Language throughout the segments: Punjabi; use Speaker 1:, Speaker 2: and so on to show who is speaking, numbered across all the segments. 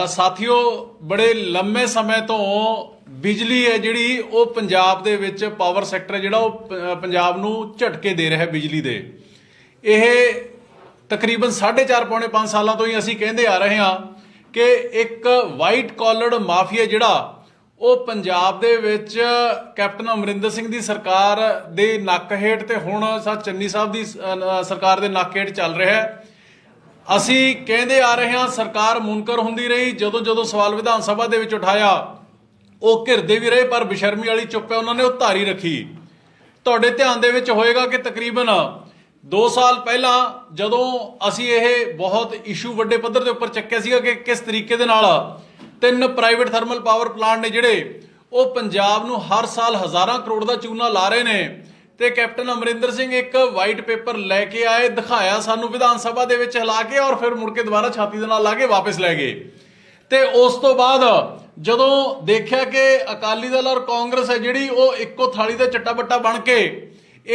Speaker 1: ਸਾਥੀਓ ਬੜੇ ਲੰਮੇ ਸਮੇਂ ਤੋਂ ਬਿਜਲੀ ਹੈ ਜਿਹੜੀ ਉਹ ਪੰਜਾਬ ਦੇ ਵਿੱਚ ਪਾਵਰ ਸੈਕਟਰ ਜਿਹੜਾ ਉਹ ਪੰਜਾਬ ਨੂੰ ਝਟਕੇ ਦੇ ਰਿਹਾ ਹੈ ਬਿਜਲੀ ਦੇ। ਇਹ ਤਕਰੀਬਨ 4.5 ਪੌਣੇ 5 ਸਾਲਾਂ ਤੋਂ ਹੀ ਅਸੀਂ ਕਹਿੰਦੇ ਆ ਰਹੇ ਹਾਂ ਕਿ ਇੱਕ ਵਾਈਟ ਕਾਲਰਡ ਮਾਫੀਆ ਜਿਹੜਾ ਉਹ ਪੰਜਾਬ ਦੇ ਵਿੱਚ ਕੈਪਟਨ ਅਮਰਿੰਦਰ ਸਿੰਘ ਦੀ ਸਰਕਾਰ ਦੇ ਨੱਕ ਹੇਠ ਤੇ ਹੁਣ ਚੰਨੀ ਸਾਹਿਬ ਦੀ ਸਰਕਾਰ ਦੇ ਨੱਕ ਹੇਠ ਚੱਲ ਰਿਹਾ ਹੈ। ਅਸੀਂ ਕਹਿੰਦੇ ਆ ਰਹੇ ਹਾਂ ਸਰਕਾਰ ਮੁਨਕਰ ਹੁੰਦੀ ਰਹੀ, ਜਦੋਂ ਜਦੋਂ ਸਵਾਲ ਵਿਧਾਨ ਸਭਾ ਦੇ ਵਿੱਚ ਉਠਾਇਆ ਉਹ ਘਿਰਦੇ ਵੀ ਰਹੇ, ਪਰ ਬੇਸ਼ਰਮੀ ਵਾਲੀ ਚੁੱਪ ਹੈ ਉਹਨਾਂ ਨੇ ਉਹ ਧਾਰੀ ਰੱਖੀ। ਤੁਹਾਡੇ ਧਿਆਨ ਦੇ ਵਿੱਚ ਹੋਏਗਾ ਕਿ ਤਕਰੀਬਨ 2 ਸਾਲ ਪਹਿਲਾਂ ਜਦੋਂ ਅਸੀਂ ਇਹ ਬਹੁਤ ਇਸ਼ੂ ਵੱਡੇ ਪੱਧਰ ਦੇ ਉੱਪਰ ਚੱਕਿਆ ਸੀਗਾ ਕਿ ਕਿਸ ਤਰੀਕੇ ਦੇ ਨਾਲ 3 ਪ੍ਰਾਈਵੇਟ ਥਰਮਲ ਪਾਵਰ ਪਲਾਂਟ ਨੇ ਜਿਹੜੇ ਉਹ ਪੰਜਾਬ ਨੂੰ ਹਰ ਸਾਲ ਹਜ਼ਾਰਾਂ ਕਰੋੜ ਦਾ ਚੂਨਾ ਲਾ ਰਹੇ ਨੇ, ਤੇ ਕੈਪਟਨ ਅਮਰਿੰਦਰ ਸਿੰਘ ਇੱਕ ਵਾਈਟ ਪੇਪਰ ਲੈ ਕੇ ਆਏ, ਦਿਖਾਇਆ ਸਾਨੂੰ ਵਿਧਾਨ ਸਭਾ ਦੇ ਵਿੱਚ ਹਿਲਾ ਕੇ, ਔਰ ਫਿਰ ਮੁੜ ਕੇ ਦੁਬਾਰਾ ਛਾਤੀ ਦੇ ਨਾਲ ਲਾ ਕੇ ਵਾਪਸ ਲੈ ਗਏ। ਤੇ ਉਸ ਤੋਂ ਬਾਅਦ ਜਦੋਂ ਦੇਖਿਆ ਕਿ ਅਕਾਲੀ ਦਲ ਔਰ ਕਾਂਗਰਸ ਹੈ ਜਿਹੜੀ ਉਹ ਇੱਕੋ ਥਾਲੀ ਦਾ ਚੱਟਾ ਬੱਟਾ ਬਣ ਕੇ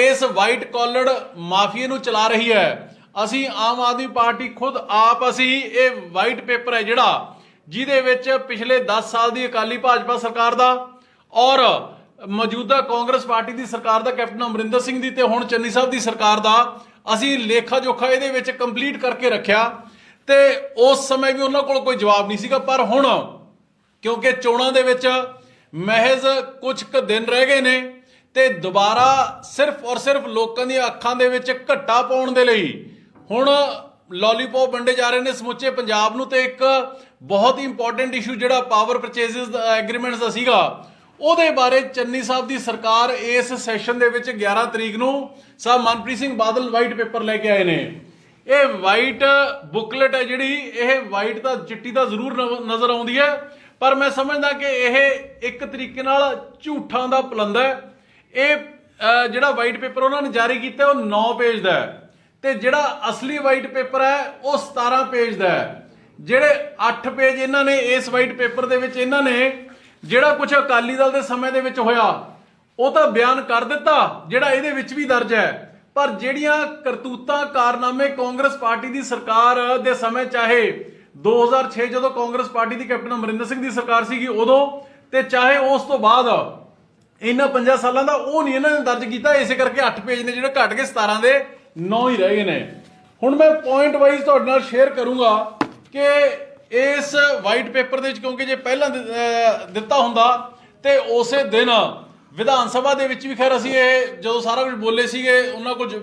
Speaker 1: ਇਸ ਵਾਈਟ ਕਾਲਰਡ ਮਾਫੀਏ ਨੂੰ ਚਲਾ ਰਹੀ ਹੈ, ਅਸੀਂ ਆਮ ਆਦਮੀ ਪਾਰਟੀ ਖੁਦ ਆਪ ਅਸੀਂ ਇਹ ਵਾਈਟ ਪੇਪਰ ਹੈ ਜਿਹੜਾ ਜਿਹਦੇ ਵਿੱਚ ਪਿਛਲੇ 10 ਸਾਲ ਦੀ ਅਕਾਲੀ ਭਾਜਪਾ ਸਰਕਾਰ ਦਾ ਔਰ ਮੌਜੂਦਾ ਕਾਂਗਰਸ ਪਾਰਟੀ ਦੀ ਸਰਕਾਰ ਦਾ, ਕੈਪਟਨ ਅਮਰਿੰਦਰ ਸਿੰਘ ਦੀ ਤੇ ਹੁਣ ਚੰਨੀ ਸਾਹਿਬ ਦੀ ਸਰਕਾਰ ਦਾ ਅਸੀਂ ਲੇਖਾ ਜੋਖਾ ਇਹਦੇ ਵਿੱਚ ਕੰਪਲੀਟ ਕਰਕੇ ਰੱਖਿਆ। ਤੇ ਉਸ ਸਮੇਂ ਵੀ ਉਹਨਾਂ ਕੋਲ ਕੋਈ ਜਵਾਬ ਨਹੀਂ ਸੀਗਾ, ਪਰ ਹੁਣ ਕਿਉਂਕਿ ਚੋਣਾਂ ਦੇ ਵਿੱਚ ਮਹਿਜ਼ ਕੁਝ ਕੁ ਦਿਨ ਰਹਿ ਗਏ ਨੇ ਤੇ ਦੁਬਾਰਾ ਸਿਰਫ ਔਰ ਸਿਰਫ ਲੋਕਾਂ ਦੀਆਂ ਅੱਖਾਂ ਦੇ ਵਿੱਚ ਘੱਟਾ ਪਾਉਣ ਦੇ ਲਈ ਹੁਣ ਲੋਲੀਪੌਪ ਵੰਡੇ ਜਾ ਰਹੇ ਨੇ ਸਮੁੱਚੇ ਪੰਜਾਬ ਨੂੰ। ਤੇ ਇੱਕ ਬਹੁਤ ਹੀ ਇੰਪੋਰਟੈਂਟ ਇਸ਼ੂ ਜਿਹੜਾ ਪਾਵਰ ਪਰਚੇਜ਼ਸ ਐਗਰੀਮੈਂਟਸ ਦਾ ਸੀਗਾ ਉਹਦੇ ਬਾਰੇ ਚੰਨੀ ਸਾਹਿਬ ਦੀ ਸਰਕਾਰ ਇਸ ਸੈਸ਼ਨ ਦੇ ਵਿੱਚ 11 ਤਰੀਕ ਨੂੰ ਸਾਹਿਬ ਮਨਪ੍ਰੀਤ ਸਿੰਘ ਬਾਦਲ ਵਾਈਟ ਪੇਪਰ ਲੈ ਕੇ ਆਏ ਨੇ। ਇਹ ਵਾਈਟ ਬੁਕਲੇਟ ਹੈ ਜਿਹੜੀ ਇਹ ਵਾਈਟ ਤਾਂ ਚਿੱਟੀ ਤਾਂ ਜ਼ਰੂਰ ਨਜ਼ਰ ਆਉਂਦੀ ਹੈ, ਪਰ ਮੈਂ ਸਮਝਦਾ ਕਿ ਇਹ ਇੱਕ ਤਰੀਕੇ ਨਾਲ ਝੂਠਾਂ ਦਾ ਪਲੰਦਾ ਹੈ। ਇਹ ਜਿਹੜਾ ਵਾਈਟ ਪੇਪਰ ਉਹਨਾਂ ਨੇ ਜਾਰੀ ਕੀਤਾ ਉਹ 9 ਪੇਜ ਦਾ ਹੈ ਤੇ ਜਿਹੜਾ ਅਸਲੀ ਵਾਈਟ ਪੇਪਰ ਹੈ ਉਹ 17 ਪੇਜ ਦਾ ਹੈ। ਜਿਹੜੇ 8 ਪੇਜ ਇਹਨਾਂ ਨੇ ਇਸ ਵਾਈਟ ਪੇਪਰ ਦੇ ਵਿੱਚ ਇਹਨਾਂ ਨੇ ਜਿਹੜਾ ਕੁਝ ਅਕਾਲੀ ਦਲ ਦੇ ਸਮੇਂ ਦੇ ਵਿੱਚ ਹੋਇਆ ਉਹ ਤਾਂ ਬਿਆਨ ਕਰ ਦਿੱਤਾ ਜਿਹੜਾ ਇਹਦੇ ਵਿੱਚ ਵੀ ਦਰਜ ਹੈ, ਪਰ ਜਿਹੜੀਆਂ ਕਰਤੂਤਾਂ ਕਾਰਨਾਮੇ ਕਾਂਗਰਸ ਪਾਰਟੀ ਦੀ ਸਰਕਾਰ ਦੇ ਸਮੇਂ, ਚਾਹੇ 2006 ਜਦੋਂ ਕਾਂਗਰਸ ਪਾਰਟੀ ਦੀ ਕੈਪਟਨ ਅਮਰਿੰਦਰ ਸਿੰਘ ਦੀ ਸਰਕਾਰ ਸੀਗੀ ਉਦੋਂ, ਤੇ ਚਾਹੇ ਉਸ ਤੋਂ ਬਾਅਦ ਇਹਨਾਂ 5 ਸਾਲਾਂ ਦਾ, ਉਹ ਨਹੀਂ ਇਹਨਾਂ ਨੇ ਦਰਜ ਕੀਤਾ। ਇਸੇ ਕਰਕੇ 8 ਪੇਜ ਨੇ ਜਿਹੜੇ ਘਟ ਕੇ 17 ਦੇ 9 ਹੀ ਰਹਿ ਗਏ ਨੇ। ਹੁਣ ਮੈਂ ਪੁਆਇੰਟ ਵਾਈਜ਼ ਤੁਹਾਡੇ ਨਾਲ ਸ਼ੇਅਰ ਕਰੂੰਗਾ ਕਿ ਇਸ ਵਾਈਟ ਪੇਪਰ ਦੇ ਵਿੱਚ, ਕਿਉਂਕਿ ਜੇ ਪਹਿਲਾਂ ਦਿੱਤਾ ਹੁੰਦਾ ਤੇ ਉਸੇ ਦਿਨ ਵਿਧਾਨ ਸਭਾ ਦੇ ਵਿੱਚ ਵੀ ਖੈਰ ਅਸੀਂ ਇਹ ਜਦੋਂ ਸਾਰਾ ਕੁਝ ਬੋਲੇ ਸੀਗੇ ਉਹਨਾਂ ਕੋਲ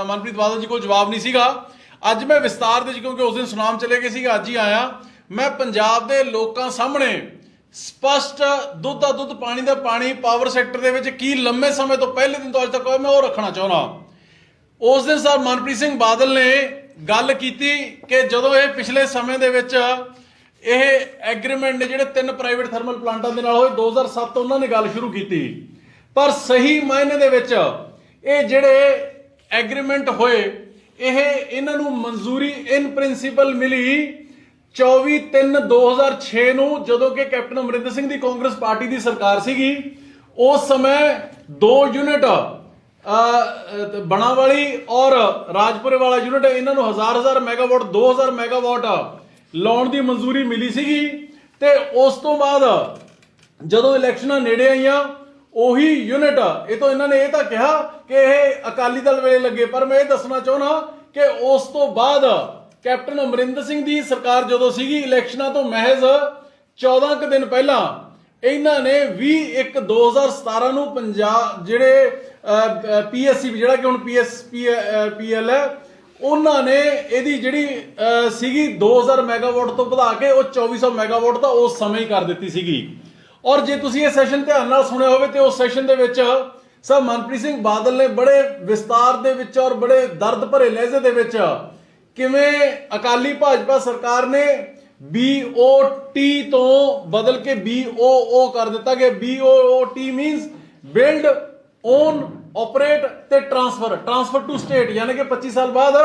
Speaker 1: ਮਨਪ੍ਰੀਤ ਬਾਦਲ ਜੀ ਕੋਲ ਜਵਾਬ ਨਹੀਂ ਸੀਗਾ। ਅੱਜ ਮੈਂ ਵਿਸਤਾਰ ਦੇ ਵਿੱਚ, ਕਿਉਂਕਿ ਉਸ ਦਿਨ ਸੁਨਾਮ ਚਲੇ ਗਏ ਸੀਗੇ, ਅੱਜ ਹੀ ਆਇਆ, ਮੈਂ ਪੰਜਾਬ ਦੇ ਲੋਕਾਂ ਸਾਹਮਣੇ ਸਪਸ਼ਟ ਦੁੱਧ ਦਾ ਦੁੱਧ ਪਾਣੀ ਦਾ ਪਾਣੀ ਪਾਵਰ ਸੈਕਟਰ ਦੇ ਵਿੱਚ ਕੀ ਲੰਮੇ ਸਮੇਂ ਤੋਂ ਪਹਿਲੇ ਦਿਨ ਤੋਂ ਅੱਜ ਤੱਕ ਮੈਂ ਉਹ ਰੱਖਣਾ ਚਾਹੁੰਦਾ। ਉਸ ਦਿਨ ਸਰ ਮਨਪ੍ਰੀਤ ਸਿੰਘ ਬਾਦਲ ਨੇ ਗੱਲ ਕੀਤੀ ਕਿ ਜਦੋਂ ਇਹ ਪਿਛਲੇ ਸਮੇਂ ਦੇ ਵਿੱਚ ਇਹ ਐਗਰੀਮੈਂਟ ਨੇ ਜਿਹੜੇ 3 ਪ੍ਰਾਈਵੇਟ ਥਰਮਲ ਪਲਾਂਟਾਂ ਦੇ ਨਾਲ ਹੋਏ 2007 ਉਹਨਾਂ ਨੇ ਗੱਲ ਸ਼ੁਰੂ ਕੀਤੀ, ਪਰ ਸਹੀ ਮਾਇਨੇ ਦੇ ਵਿੱਚ ਇਹ ਜਿਹੜੇ ਐਗਰੀਮੈਂਟ ਹੋਏ ਇਹਨਾਂ ਨੂੰ ਮਨਜ਼ੂਰੀ ਇਨ ਪ੍ਰਿੰਸੀਪਲ ਮਿਲੀ 24/3/2006 ਨੂੰ, ਜਦੋਂ ਕਿ ਕੈਪਟਨ ਅਮਰਿੰਦਰ ਸਿੰਘ ਦੀ ਕਾਂਗਰਸ ਪਾਰਟੀ ਦੀ ਸਰਕਾਰ ਸੀਗੀ। ਉਸ ਸਮੇਂ 2 ਯੂਨਿਟ ਬਣਾਵਾਲੀ ਔਰ ਰਾਜਪੁਰੇ ਵਾਲਾ ਯੂਨਿਟ ਇਹਨਾਂ ਨੂੰ 1000 ਮੈਗਾਵਾਟ 2000 ਮੈਗਾਵਾਟ ਲਾਉਣ ਦੀ ਮਨਜ਼ੂਰੀ ਮਿਲੀ ਸੀਗੀ। ਤੇ ਉਸ ਤੋਂ ਬਾਅਦ ਜਦੋਂ ਇਲੈਕਸ਼ਨਾਂ ਨੇੜੇ ਆਈਆਂ ਉਹੀ ਯੂਨਿਟ ਇਹ ਤੋਂ ਇਹਨਾਂ ਨੇ ਇਹ ਤਾਂ ਕਿਹਾ ਕਿ ਇਹ ਅਕਾਲੀ ਦਲ ਵੇਲੇ ਲੱਗੇ, ਪਰ ਮੈਂ ਇਹ ਦੱਸਣਾ ਚਾਹੁੰਦਾ ਕਿ ਉਸ ਤੋਂ ਬਾਅਦ ਕੈਪਟਨ ਅਮਰਿੰਦਰ ਸਿੰਘ ਦੀ ਸਰਕਾਰ ਜਦੋਂ ਸੀਗੀ, ਇਲੈਕਸ਼ਨਾਂ ਤੋਂ ਮਹਿਜ਼ 14 ਕੁ ਦਿਨ ਪਹਿਲਾਂ ਇਹਨਾਂ ਨੇ 20/1/2017 ਨੂੰ ਪੰਜਾਬ ਜਿਹੜੇ PSC ਜਿਹੜਾ ਕਿ ਹੁਣ PSPL ਹੈ, ਉਹਨਾਂ ਨੇ ਇਹਦੀ ਜਿਹੜੀ ਸੀਗੀ 2000 ਮੈਗਾਵਾਟ ਤੋਂ ਵਧਾ ਕੇ ਉਹ 2400 ਮੈਗਾਵਾਟ ਤਾਂ ਉਸ ਸਮੇਂ ਹੀ ਕਰ ਦਿੱਤੀ ਸੀਗੀ। ਔਰ ਜੇ ਤੁਸੀਂ ਇਹ ਸੈਸ਼ਨ ਧਿਆਨ ਨਾਲ ਸੁਣਿਆ ਹੋਵੇ ਤੇ ਉਸ ਸੈਸ਼ਨ ਦੇ ਵਿੱਚ ਸਰ ਮਨਪ੍ਰੀਤ ਸਿੰਘ ਬਾਦਲ ਨੇ ਬੜੇ ਵਿਸਤਾਰ ਦੇ ਵਿੱਚ ਔਰ ਬੜੇ ਦਰਦ ਭਰੇ ਲਹਿਜੇ ਦੇ ਵਿੱਚ ਕਿਵੇਂ ਅਕਾਲੀ ਭਾਜਪਾ ਸਰਕਾਰ ਨੇ BOT ਤੋਂ ਬਦਲ ਕੇ BOO ਕਰ ਦਿੱਤਾ ਕਿ BOT means build own operate ਤੇ ਟ੍ਰਾਂਸਫਰ ਟੂ ਸਟੇਟ, ਯਾਨੀ ਕਿ 25 ਸਾਲ ਬਾਅਦ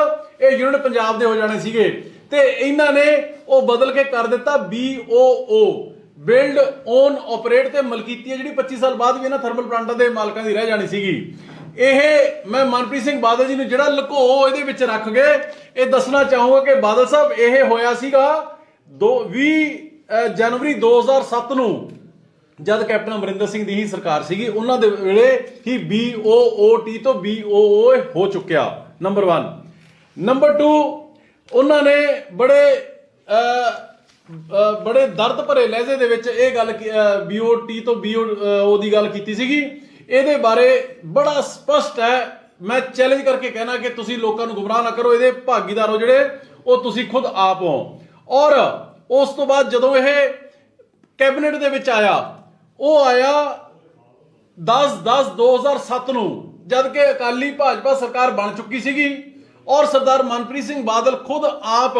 Speaker 1: ਇਹ ਯੂਨਿਟ ਪੰਜਾਬ ਦੇ ਹੋ ਜਾਣੇ ਸੀਗੇ, ਤੇ ਇਹਨਾਂ ਨੇ ਉਹ ਬਦਲ ਕੇ ਕਰ ਦਿੱਤਾ BOO ਬਿਲਡ ਓਨ ਆਪਰੇਟ, ਤੇ ਮਲਕੀਤੀ ਜਿਹੜੀ 25 ਸਾਲ ਬਾਅਦ ਵੀ ਇਹਨਾਂ ਥਰਮਲ ਪਲਾਂਟਾਂ ਦੇ ਮਾਲਕਾਂ ਦੀ ਰਹਿ ਜਾਣੀ ਸੀਗੀ। ਇਹ ਮੈਂ ਮਨਪ੍ਰੀਤ ਸਿੰਘ ਬਾਦਲ ਜੀ ਨੂੰ ਜਿਹੜਾ ਲੁਕੋ ਇਹਦੇ ਵਿੱਚ ਰੱਖ ਗਏ, ਇਹ ਦੱਸਣਾ ਚਾਹੂੰਗਾ ਕਿ ਬਾਦਲ ਸਾਹਿਬ ਇਹ ਹੋਇਆ ਸੀਗਾ 20 ਜਨਵਰੀ 2007 ਨੂੰ ਜਦ ਕੈਪਟਨ ਅਮਰਿੰਦਰ ਸਿੰਘ ਦੀ ਹੀ ਸਰਕਾਰ ਸੀਗੀ, ਉਹਨਾਂ ਦੇ ਵੇਲੇ ਹੀ BOOT ਤੋਂ BOO ਹੋ ਚੁੱਕਿਆ। ਨੰਬਰ 1। ਨੰਬਰ 2, ਉਹਨਾਂ ਨੇ ਬੜੇ ਦਰਦ ਭਰੇ ਲਹਿਜੇ ਦੇ ਵਿੱਚ ਇਹ ਗੱਲ BOT ਤੋਂ BOO ਦੀ ਗੱਲ ਕੀਤੀ ਸੀਗੀ। ਇਹਦੇ ਬਾਰੇ ਬੜਾ ਸਪਸ਼ਟ ਹੈ, ਮੈਂ ਚੈਲੰਜ ਕਰਕੇ ਕਹਿਣਾ ਕਿ ਤੁਸੀਂ ਲੋਕਾਂ ਨੂੰ ਗੁੰਮਰਾਹ ਨਾ ਕਰੋ, ਇਹਦੇ ਭਾਗੀਦਾਰ ਹੋ ਜਿਹੜੇ ਉਹ ਤੁਸੀਂ ਖੁਦ ਆਪ ਹੋ। ਔਰ ਉਸ ਤੋਂ ਬਾਅਦ ਜਦੋਂ ਇਹ ਕੈਬਨਿਟ ਦੇ ਵਿੱਚ ਆਇਆ, ਉਹ ਆਇਆ 10/10/2007 ਨੂੰ, ਜਦ ਕਿ ਅਕਾਲੀ ਭਾਜਪਾ ਸਰਕਾਰ ਬਣ ਚੁੱਕੀ ਸੀਗੀ ਔਰ ਸਰਦਾਰ ਮਨਪ੍ਰੀਤ ਸਿੰਘ ਬਾਦਲ ਖੁਦ ਆਪ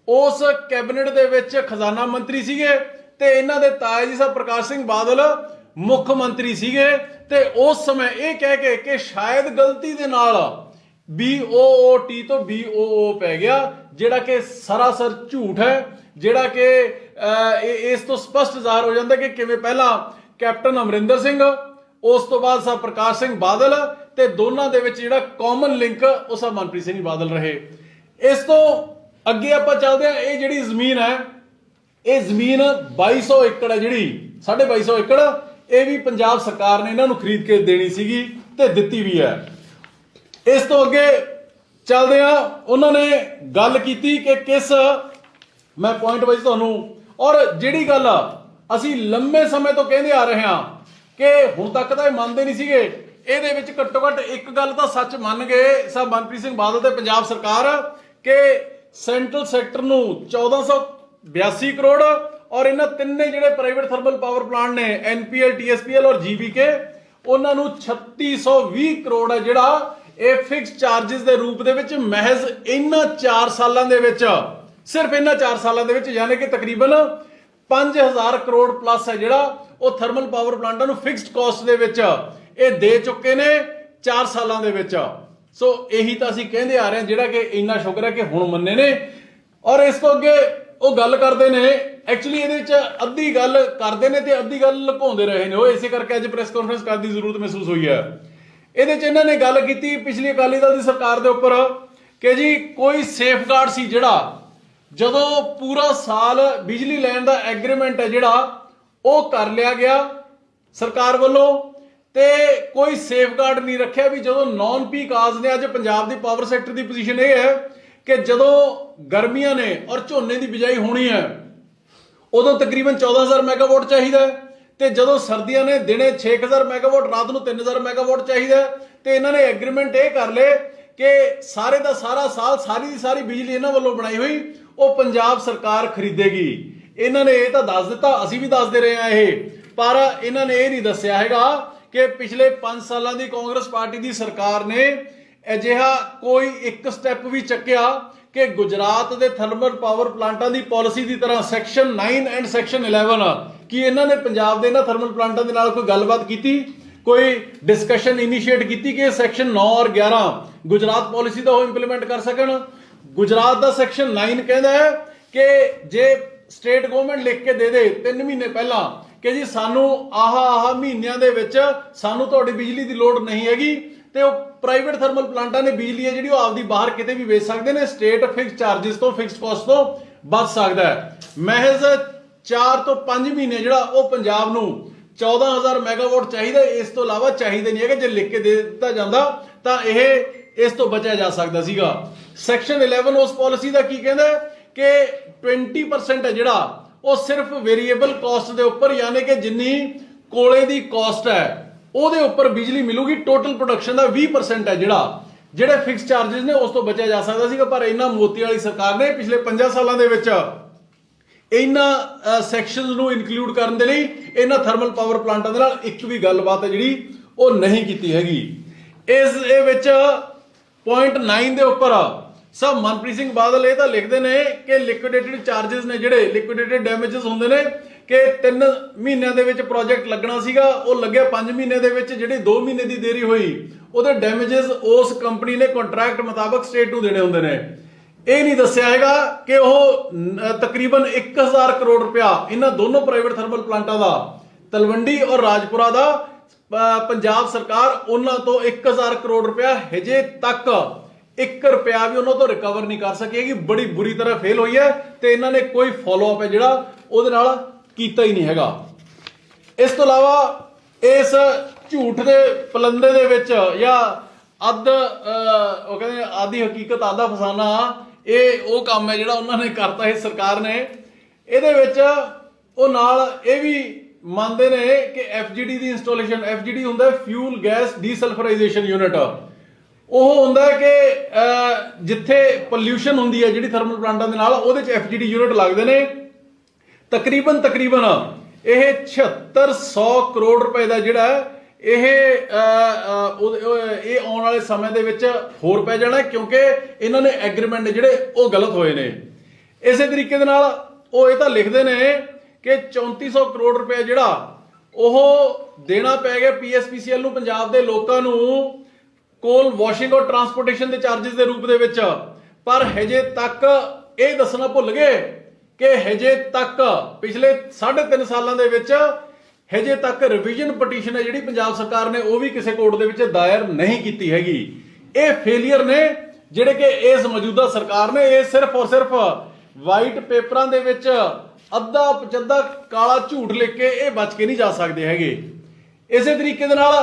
Speaker 1: ਉਸ ਕੈਬਨਿਟ ਦੇ ਵਿੱਚ ਖਜ਼ਾਨਾ ਮੰਤਰੀ ਸੀਗੇ ਤੇ ਇਹਨਾਂ ਦੇ ਤਾਇਆ ਜੀ ਸਾਹਿਬ ਪ੍ਰਕਾਸ਼ ਸਿੰਘ ਬਾਦਲ ਮੁੱਖ ਮੰਤਰੀ ਸੀਗੇ। ਤੇ ਉਸ ਸਮੇਂ ਇਹ ਕਹਿ ਕੇ ਕਿ ਸ਼ਾਇਦ ਗਲਤੀ ਦੇ ਨਾਲ BOOT ਤੋਂ BOO ਪੈ ਗਿਆ, ਜਿਹੜਾ ਕਿ ਸਰਾਸਰ ਝੂਠ ਹੈ, ਜਿਹੜਾ ਕਿ ਇਸ ਤੋਂ ਸਪਸ਼ਟ ਜ਼ਾਹਰ ਹੋ ਜਾਂਦਾ ਕਿ ਕਿਵੇਂ ਪਹਿਲਾਂ ਕੈਪਟਨ ਅਮਰਿੰਦਰ ਸਿੰਘ, ਉਸ ਤੋਂ ਬਾਅਦ ਸਾਹਿਬ ਪ੍ਰਕਾਸ਼ ਸਿੰਘ ਬਾਦਲ, ਤੇ ਦੋਨਾਂ ਦੇ ਵਿੱਚ ਜਿਹੜਾ ਕਾਮਨ ਲਿੰਕ ਉਹ ਸਾਹਿਬ ਮਨਪ੍ਰੀਤ ਸਿੰਘ ਬਾਦਲ ਰਹੇ। ਇਸ ਤੋਂ ਅੱਗੇ ਆਪਾਂ ਚੱਲਦੇ ਹਾਂ। ਇਹ ਜਿਹੜੀ ਜ਼ਮੀਨ ਹੈ, ਇਹ ਜ਼ਮੀਨ 2200 ਏਕੜ ਹੈ, ਜਿਹੜੀ 2250 ਏਕੜ, ਇਹ ਵੀ ਪੰਜਾਬ ਸਰਕਾਰ ਨੇ ਇਹਨਾਂ ਨੂੰ ਖਰੀਦ ਕੇ ਦੇਣੀ ਸੀਗੀ ਤੇ ਦਿੱਤੀ ਵੀ ਹੈ। ਇਸ ਤੋਂ ਅੱਗੇ ਚੱਲਦੇ ਆ। ਉਹਨਾਂ ਨੇ ਗੱਲ ਕੀਤੀ ਕਿ ਕਿਸ, ਮੈਂ ਪੁਆਇੰਟ ਵਾਈਜ਼ ਤੁਹਾਨੂੰ, ਔਰ ਜਿਹੜੀ ਗੱਲ ਅਸੀਂ ਲੰਮੇ ਸਮੇਂ ਤੋਂ ਕਹਿੰਦੇ ਆ ਰਹੇ ਹਾਂ ਕਿ ਹੁਣ ਤੱਕ ਤਾਂ ਇਹ ਮੰਨਦੇ ਨਹੀਂ ਸੀਗੇ, ਇਹਦੇ ਵਿੱਚ ਘੱਟੋ ਘੱਟ ਇੱਕ ਗੱਲ ਤਾਂ ਸੱਚ ਮੰਨ ਗਏ ਸਾਹਿਬ ਮਨਪ੍ਰੀਤ ਸਿੰਘ ਬਾਦਲ ਤੇ ਪੰਜਾਬ ਸਰਕਾਰ ਕਿ ਸੈਂਟਰਲ ਸੈਕਟਰ ਨੂੰ 1482 ਕਰੋੜ ਔਰ ਇਹਨਾਂ ਤਿੰਨੇ ਜਿਹੜੇ ਪ੍ਰਾਈਵੇਟ ਥਰਮਲ ਪਾਵਰ ਪਲਾਂਟ ਨੇ NPL, TSPL ਔਰ GVK, ਉਹਨਾਂ ਨੂੰ 3620 ਕਰੋੜ ਹੈ ਜਿਹੜਾ ਇਹ ਫਿਕਸ ਚਾਰजेस ਦੇ ਰੂਪ ਦੇ ਵਿੱਚ ਮਹਿਜ਼ ਇਹਨਾਂ 4 ਸਾਲਾਂ ਦੇ ਵਿੱਚ, ਸਿਰਫ ਇਹਨਾਂ 4 ਸਾਲਾਂ ਦੇ ਵਿੱਚ, ਯਾਨੀ ਕਿ ਤਕਰੀਬਨ 5000 ਕਰੋੜ ਪਲੱਸ ਹੈ ਜਿਹੜਾ ਉਹ ਥਰਮਲ ਪਾਵਰ ਪਲਾਂਟਾਂ ਨੂੰ ਫਿਕਸਡ ਕਾਸਟ ਦੇ ਵਿੱਚ ਇਹ ਦੇ ਚੁੱਕੇ ਨੇ 4 ਸਾਲਾਂ ਦੇ ਵਿੱਚ। ਸੋ ਇਹੀ ਤਾਂ ਅਸੀਂ ਕਹਿੰਦੇ ਆ ਰਹੇ ਹਾਂ, ਜਿਹੜਾ ਕਿ ਇੰਨਾ ਸ਼ੁਕਰ ਹੈ ਕਿ ਹੁਣ ਮੰਨੇ ਨੇ। ਔਰ ਇਸ ਤੋਂ ਅੱਗੇ ਉਹ ਗੱਲ ਕਰਦੇ ਨੇ, ਐਕਚੁਅਲੀ ਇਹਦੇ ਵਿੱਚ ਅੱਧੀ ਗੱਲ ਕਰਦੇ ਨੇ ਤੇ ਅੱਧੀ ਗੱਲ ਲੁਕਾਉਂਦੇ ਰਹੇ ਨੇ ਉਹ, ਇਸੇ ਕਰਕੇ ਅੱਜ ਪ੍ਰੈਸ ਕਾਨਫਰੰਸ ਕਰਨ ਦੀ ਜ਼ਰੂਰਤ ਮਹਿਸੂਸ ਹੋਈ ਹੈ। ਇਹਦੇ 'ਚ ਇਹਨਾਂ ਨੇ ਗੱਲ ਕੀਤੀ ਪਿਛਲੀ ਅਕਾਲੀ ਦਲ ਦੀ ਸਰਕਾਰ ਦੇ ਉੱਪਰ ਕਿ ਜੀ ਕੋਈ ਸੇਫਗਾਰਡ ਸੀ ਜਿਹੜਾ ਜਦੋਂ ਪੂਰਾ ਸਾਲ ਬਿਜਲੀ ਲੈਣ ਦਾ ਐਗਰੀਮੈਂਟ ਹੈ ਜਿਹੜਾ ਉਹ ਕਰ ਲਿਆ ਗਿਆ ਸਰਕਾਰ ਵੱਲੋਂ, ਤੇ ਕੋਈ ਸੇਫਗਾਰਡ ਨਹੀਂ ਰੱਖਿਆ ਵੀ ਜਦੋਂ ਨੌਨ ਪੀਕ ਆਵਰਸ ਨੇ। ਅੱਜ ਪੰਜਾਬ ਦੀ ਪਾਵਰ ਸੈਕਟਰ ਦੀ ਪੋਜੀਸ਼ਨ ਇਹ ਹੈ ਕਿ ਜਦੋਂ ਗਰਮੀਆਂ ਨੇ ਔਰ ਝੋਨੇ ਦੀ ਬਿਜਾਈ ਹੋਣੀ ਹੈ ਉਦੋਂ ਤਕਰੀਬਨ 14000 ਮੈਗਾਵਾਟ ਚਾਹੀਦਾ ਹੈ, ਤੇ ਜਦੋਂ ਸਰਦੀਆਂ ਨੇ ਦਿਨੇ 6000 ਮੈਗਾਵਾਟ, ਰਾਤ ਨੂੰ 3000 ਮੈਗਾਵਾਟ ਚਾਹੀਦਾ। ਤੇ ਇਹਨਾਂ ਨੇ ਐਗਰੀਮੈਂਟ ਇਹ ਕਰ ਲਏ ਕਿ ਸਾਰੇ ਦਾ ਸਾਰਾ ਸਾਲ ਸਾਰੀ ਦੀ ਸਾਰੀ ਬਿਜਲੀ ਇਹਨਾਂ ਵੱਲੋਂ ਬਣਾਈ ਹੋਈ ਉਹ ਪੰਜਾਬ ਸਰਕਾਰ ਖਰੀਦੇਗੀ। ਇਹਨਾਂ ਨੇ ਇਹ ਤਾਂ ਦੱਸ ਦਿੱਤਾ, ਅਸੀਂ ਵੀ ਦੱਸਦੇ ਰਹੇ ਹਾਂ ਇਹ, ਪਰ ਇਹਨਾਂ ਨੇ ਇਹ ਨਹੀਂ ਦੱਸਿਆ ਹੈਗਾ ਕਿ ਪਿਛਲੇ 5 ਸਾਲਾਂ ਦੀ ਕਾਂਗਰਸ ਪਾਰਟੀ ਦੀ ਸਰਕਾਰ ਨੇ ਅਜਿਹਾ ਕੋਈ ਇੱਕ ਸਟੈਪ ਵੀ ਚੱਕਿਆ ਕਿ ਗੁਜਰਾਤ ਦੇ ਥਰਮਲ ਪਾਵਰ ਪਲਾਂਟਾਂ ਦੀ ਪਾਲਿਸੀ ਦੀ ਤਰ੍ਹਾਂ ਸੈਕਸ਼ਨ 9 ਐਂਡ ਸੈਕਸ਼ਨ 11 ਕੀ ਇਹਨਾਂ ਨੇ ਪੰਜਾਬ ਦੇ ਇਹਨਾਂ ਥਰਮਲ ਪਲਾਂਟਾਂ ਦੇ ਨਾਲ ਕੋਈ ਗੱਲਬਾਤ ਕੀਤੀ, ਕੋਈ ਡਿਸਕਸ਼ਨ ਇਨੀਸ਼ੀਏਟ ਕੀਤੀ ਕਿ ਸੈਕਸ਼ਨ 9 ਔਰ 11 ਗੁਜਰਾਤ ਪਾਲਿਸੀ ਦਾ ਉਹ ਇੰਪਲੀਮੈਂਟ ਕਰ ਸਕਣ। ਗੁਜਰਾਤ ਦਾ ਸੈਕਸ਼ਨ 9 ਕਹਿੰਦਾ ਹੈ ਕਿ ਜੇ ਸਟੇਟ ਗਵਰਨਮੈਂਟ ਲਿਖ ਕੇ ਦੇ ਦੇ 3 ਮਹੀਨੇ ਪਹਿਲਾਂ ਕਿ ਜੀ ਸਾਨੂੰ ਆਹ ਮਹੀਨਿਆਂ ਦੇ ਵਿੱਚ ਸਾਨੂੰ ਤੁਹਾਡੀ ਬਿਜਲੀ ਦੀ ਲੋੜ ਨਹੀਂ ਹੈਗੀ, ਤੇ ਉਹ ਪ੍ਰਾਈਵੇਟ ਥਰਮਲ ਪਲਾਂਟਾਂ ਨੇ ਬਿਜਲੀ ਹੈ ਜਿਹੜੀ ਉਹ ਆਪਦੀ ਬਾਹਰ ਕਿਤੇ ਵੀ ਵੇਚ ਸਕਦੇ ਨੇ, ਸਟੇਟ ਫਿਕਸ ਚਾਰजेस ਤੋਂ ਫਿਕਸਡ ਕਾਸਟ ਤੋਂ ਬਚ ਸਕਦਾ ਹੈ। ਮਹਿਜ਼ 4 ਤੋਂ 5 ਮਹੀਨੇ ਜਿਹੜਾ ਉਹ ਪੰਜਾਬ ਨੂੰ 14000 ਮੈਗਾਵਾਟ ਚਾਹੀਦਾ, ਇਸ ਤੋਂ ਇਲਾਵਾ ਚਾਹੀਦਾ ਨਹੀਂ ਹੈਗਾ। ਜੇ ਲਿਖ ਕੇ ਦੇ ਦਿੱਤਾ ਜਾਂਦਾ ਤਾਂ ਇਹ ਇਸ ਤੋਂ ਬਚਿਆ ਜਾ ਸਕਦਾ ਸੀਗਾ। ਸੈਕਸ਼ਨ 11 ਉਸ ਪਾਲਿਸੀ ਦਾ ਕੀ ਕਹਿੰਦਾ ਕਿ 20% ਹੈ ਜਿਹੜਾ ਉਹ ਸਿਰਫ ਵੇਰੀਏਬਲ ਕਾਸਟ ਦੇ ਉੱਪਰ, ਯਾਨੀ ਕਿ ਜਿੰਨੀ ਕੋਲੇ ਦੀ ਕਾਸਟ ਹੈ ਉਹਦੇ ਉੱਪਰ ਬਿਜਲੀ ਮਿਲੂਗੀ। ਟੋਟਲ ਪ੍ਰੋਡਕਸ਼ਨ ਦਾ 20% ਹੈ ਜਿਹੜੇ ਫਿਕਸ ਚਾਰजेस ਨੇ ਉਸ ਤੋਂ ਬਚਿਆ ਜਾ ਸਕਦਾ ਸੀਗਾ। ਪਰ ਇਹਨਾਂ ਮੋਦੀ ਵਾਲੀ ਸਰਕਾਰ ਨੇ ਪਿਛਲੇ 5 ਸਾਲਾਂ ਦੇ ਵਿੱਚ ਇਹਨਾਂ ਸੈਕਸ਼ਨਸ ਨੂੰ ਇਨਕਲੂਡ ਕਰਨ ਦੇ ਲਈ ਇਹਨਾਂ ਥਰਮਲ ਪਾਵਰ ਪਲਾਂਟਾਂ ਦੇ ਨਾਲ ਇੱਕ ਵੀ ਗੱਲਬਾਤ ਹੈ ਜਿਹੜੀ ਉਹ ਨਹੀਂ ਕੀਤੀ ਹੈਗੀ। ਇਹ ਵਿੱਚ ਪੁਆਇੰਟ 9 ਦੇ ਉੱਪਰ ਸਭ ਮਨਪ੍ਰੀਤ ਸਿੰਘ ਬਾਦਲ ਇਹ ਤਾਂ ਲਿਖਦੇ ਨੇ ਕਿ ਲਿਕੁਇਡੇਟਡ ਚਾਰजेस ਨੇ, ਜਿਹੜੇ ਲਿਕੁਇਡੇਟਡ ਡੈਮੇजेस ਹੁੰਦੇ ਨੇ, ਕਿ 3 ਮਹੀਨਿਆਂ ਦੇ ਵਿੱਚ ਪ੍ਰੋਜੈਕਟ ਲੱਗਣਾ ਸੀਗਾ, ਉਹ ਲੱਗਿਆ 5 ਮਹੀਨੇ ਦੇ ਵਿੱਚ। ਜਿਹੜੀ 2 ਮਹੀਨੇ ਦੀ ਦੇਰੀ ਹੋਈ ਉਹਦੇ ਡੈਮੇजेस ਉਸ ਕੰਪਨੀ ਨੇ ਕੰਟਰੈਕਟ ਮੁਤਾਬਕ ਸਟੇਟ ਨੂੰ ਦੇਣੇ ਹੁੰਦੇ ਨੇ। ਇਹ ਨਹੀਂ ਦੱਸਿਆ ਹੈਗਾ ਕਿ ਉਹ ਤਕਰੀਬਨ 1000 ਕਰੋੜ ਰੁਪਇਆ ਇਹਨਾਂ ਦੋਨੋਂ ਪ੍ਰਾਈਵੇਟ ਥਰਮਲ ਪਲਾਂਟਾਂ ਦਾ, ਤਲਵੰਡੀ ਔਰ ਰਾਜਪੁਰਾ ਦਾ, ਪੰਜਾਬ ਸਰਕਾਰ ਉਹਨਾਂ ਤੋਂ 1000 ਕਰੋੜ ਰੁਪਇਆ ਹਜੇ ਤੱਕ 1 ਰੁਪਇਆ ਵੀ ਉਹਨਾਂ ਤੋਂ ਰਿਕਵਰ ਨਹੀਂ ਕਰ ਸਕੀ ਹੈਗੀ। ਬੜੀ ਬੁਰੀ ਤਰ੍ਹਾਂ ਫੇਲ ਹੋਈ ਹੈ ਤੇ ਇਹਨਾਂ ਨੇ ਕੋਈ ਫੋਲੋਅਪ ਹੈ ਜਿਹੜਾ ਉਹਦੇ ਨਾਲ ਕੀਤਾ ਹੀ ਨਹੀਂ ਹੈਗਾ। ਇਸ ਤੋਂ ਇਲਾਵਾ ਇਸ ਝੂਠ ਦੇ ਪਲੰਦੇ ਦੇ ਵਿੱਚ ਜਾਂ ਉਹ ਕਹਿੰਦੇ ਆਦੀ ਹਕੀਕਤ ਆਧਾ ਫਸਾਨਾ, ਇਹ ਉਹ ਕੰਮ ਹੈ ਜਿਹੜਾ ਉਹਨਾਂ ਨੇ ਕਰਤਾ ਇਹ ਸਰਕਾਰ ਨੇ। ਇਹਦੇ ਵਿੱਚ ਉਹ ਨਾਲ ਇਹ ਵੀ ਮੰਨਦੇ ਨੇ ਕਿ FGD ਦੀ ਇੰਸਟਾਲੇਸ਼ਨ, FGD ਹੁੰਦਾ ਫਿਊਲ ਗੈਸ ਡੀਸਲਫਰਾਈਜੇਸ਼ਨ ਯੂਨਿਟ, ਉਹ ਹੁੰਦਾ ਕਿ ਜਿੱਥੇ ਪੋਲਿਊਸ਼ਨ ਹੁੰਦੀ ਹੈ ਜਿਹੜੀ ਥਰਮਲ ਪਲਾਂਟਾਂ ਦੇ ਨਾਲ, ਉਹਦੇ 'ਚ FGD ਯੂਨਿਟ ਲੱਗਦੇ ਨੇ। ਤਕਰੀਬਨ ਇਹ 7600 ਕਰੋੜ ਰੁਪਏ ਦਾ ਜਿਹੜਾ ਇਹ ਆਉਣ ਵਾਲੇ ਸਮੇਂ ਦੇ ਵਿੱਚ ਹੋਰ ਪੈ ਜਾਣਾ, ਕਿਉਂਕਿ ਇਹਨਾਂ ਨੇ ਐਗਰੀਮੈਂਟ ਜਿਹੜੇ ਉਹ ਗਲਤ ਹੋਏ ਨੇ। ਇਸੇ ਤਰੀਕੇ ਦੇ ਨਾਲ ਉਹ ਇਹ ਤਾਂ ਲਿਖਦੇ ਨੇ ਕਿ 3400 ਕਰੋੜ ਰੁਪਏ ਜਿਹੜਾ ਉਹ ਦੇਣਾ ਪੈ ਗਿਆ PSPCL ਨੂੰ, ਪੰਜਾਬ ਦੇ ਲੋਕਾਂ ਨੂੰ ਕੋਲ ਵਾਸ਼ਿੰਗ ਔਰ ਟਰਾਂਸਪੋਰਟੇਸ਼ਨ ਦੇ ਚਾਰजेस ਦੇ ਰੂਪ ਦੇ ਵਿੱਚ। ਪਰ ਹਜੇ ਤੱਕ ਇਹ ਦੱਸਣਾ ਭੁੱਲ ਗਏ ਕਿ ਹਜੇ ਤੱਕ ਪਿਛਲੇ 3.5 ਸਾਲਾਂ ਦੇ ਵਿੱਚ ਹਜੇ ਤੱਕ ਰਿਵੀਜ਼ਨ ਪਟੀਸ਼ਨ ਹੈ ਜਿਹੜੀ ਪੰਜਾਬ ਸਰਕਾਰ ਨੇ ਉਹ ਵੀ ਕਿਸੇ ਕੋਰਟ ਦੇ ਵਿੱਚ ਦਾਇਰ ਨਹੀਂ ਕੀਤੀ ਹੈਗੀ। ਇਹ ਫੇਲੀਅਰ ਨੇ ਜਿਹੜੇ ਕਿ ਇਸ ਮੌਜੂਦਾ ਸਰਕਾਰ ਨੇ, ਇਹ ਸਿਰਫ ਔਰ ਸਿਰਫ ਵਾਈਟ ਪੇਪਰਾਂ ਦੇ ਵਿੱਚ ਅੱਧਾ ਪਚੱਧਾ ਕਾਲਾ ਝੂਠ ਲਿਖ ਕੇ ਇਹ ਬਚ ਕੇ ਨਹੀਂ ਜਾ ਸਕਦੇ ਹੈਗੇ। ਇਸੇ ਤਰੀਕੇ ਦੇ ਨਾਲ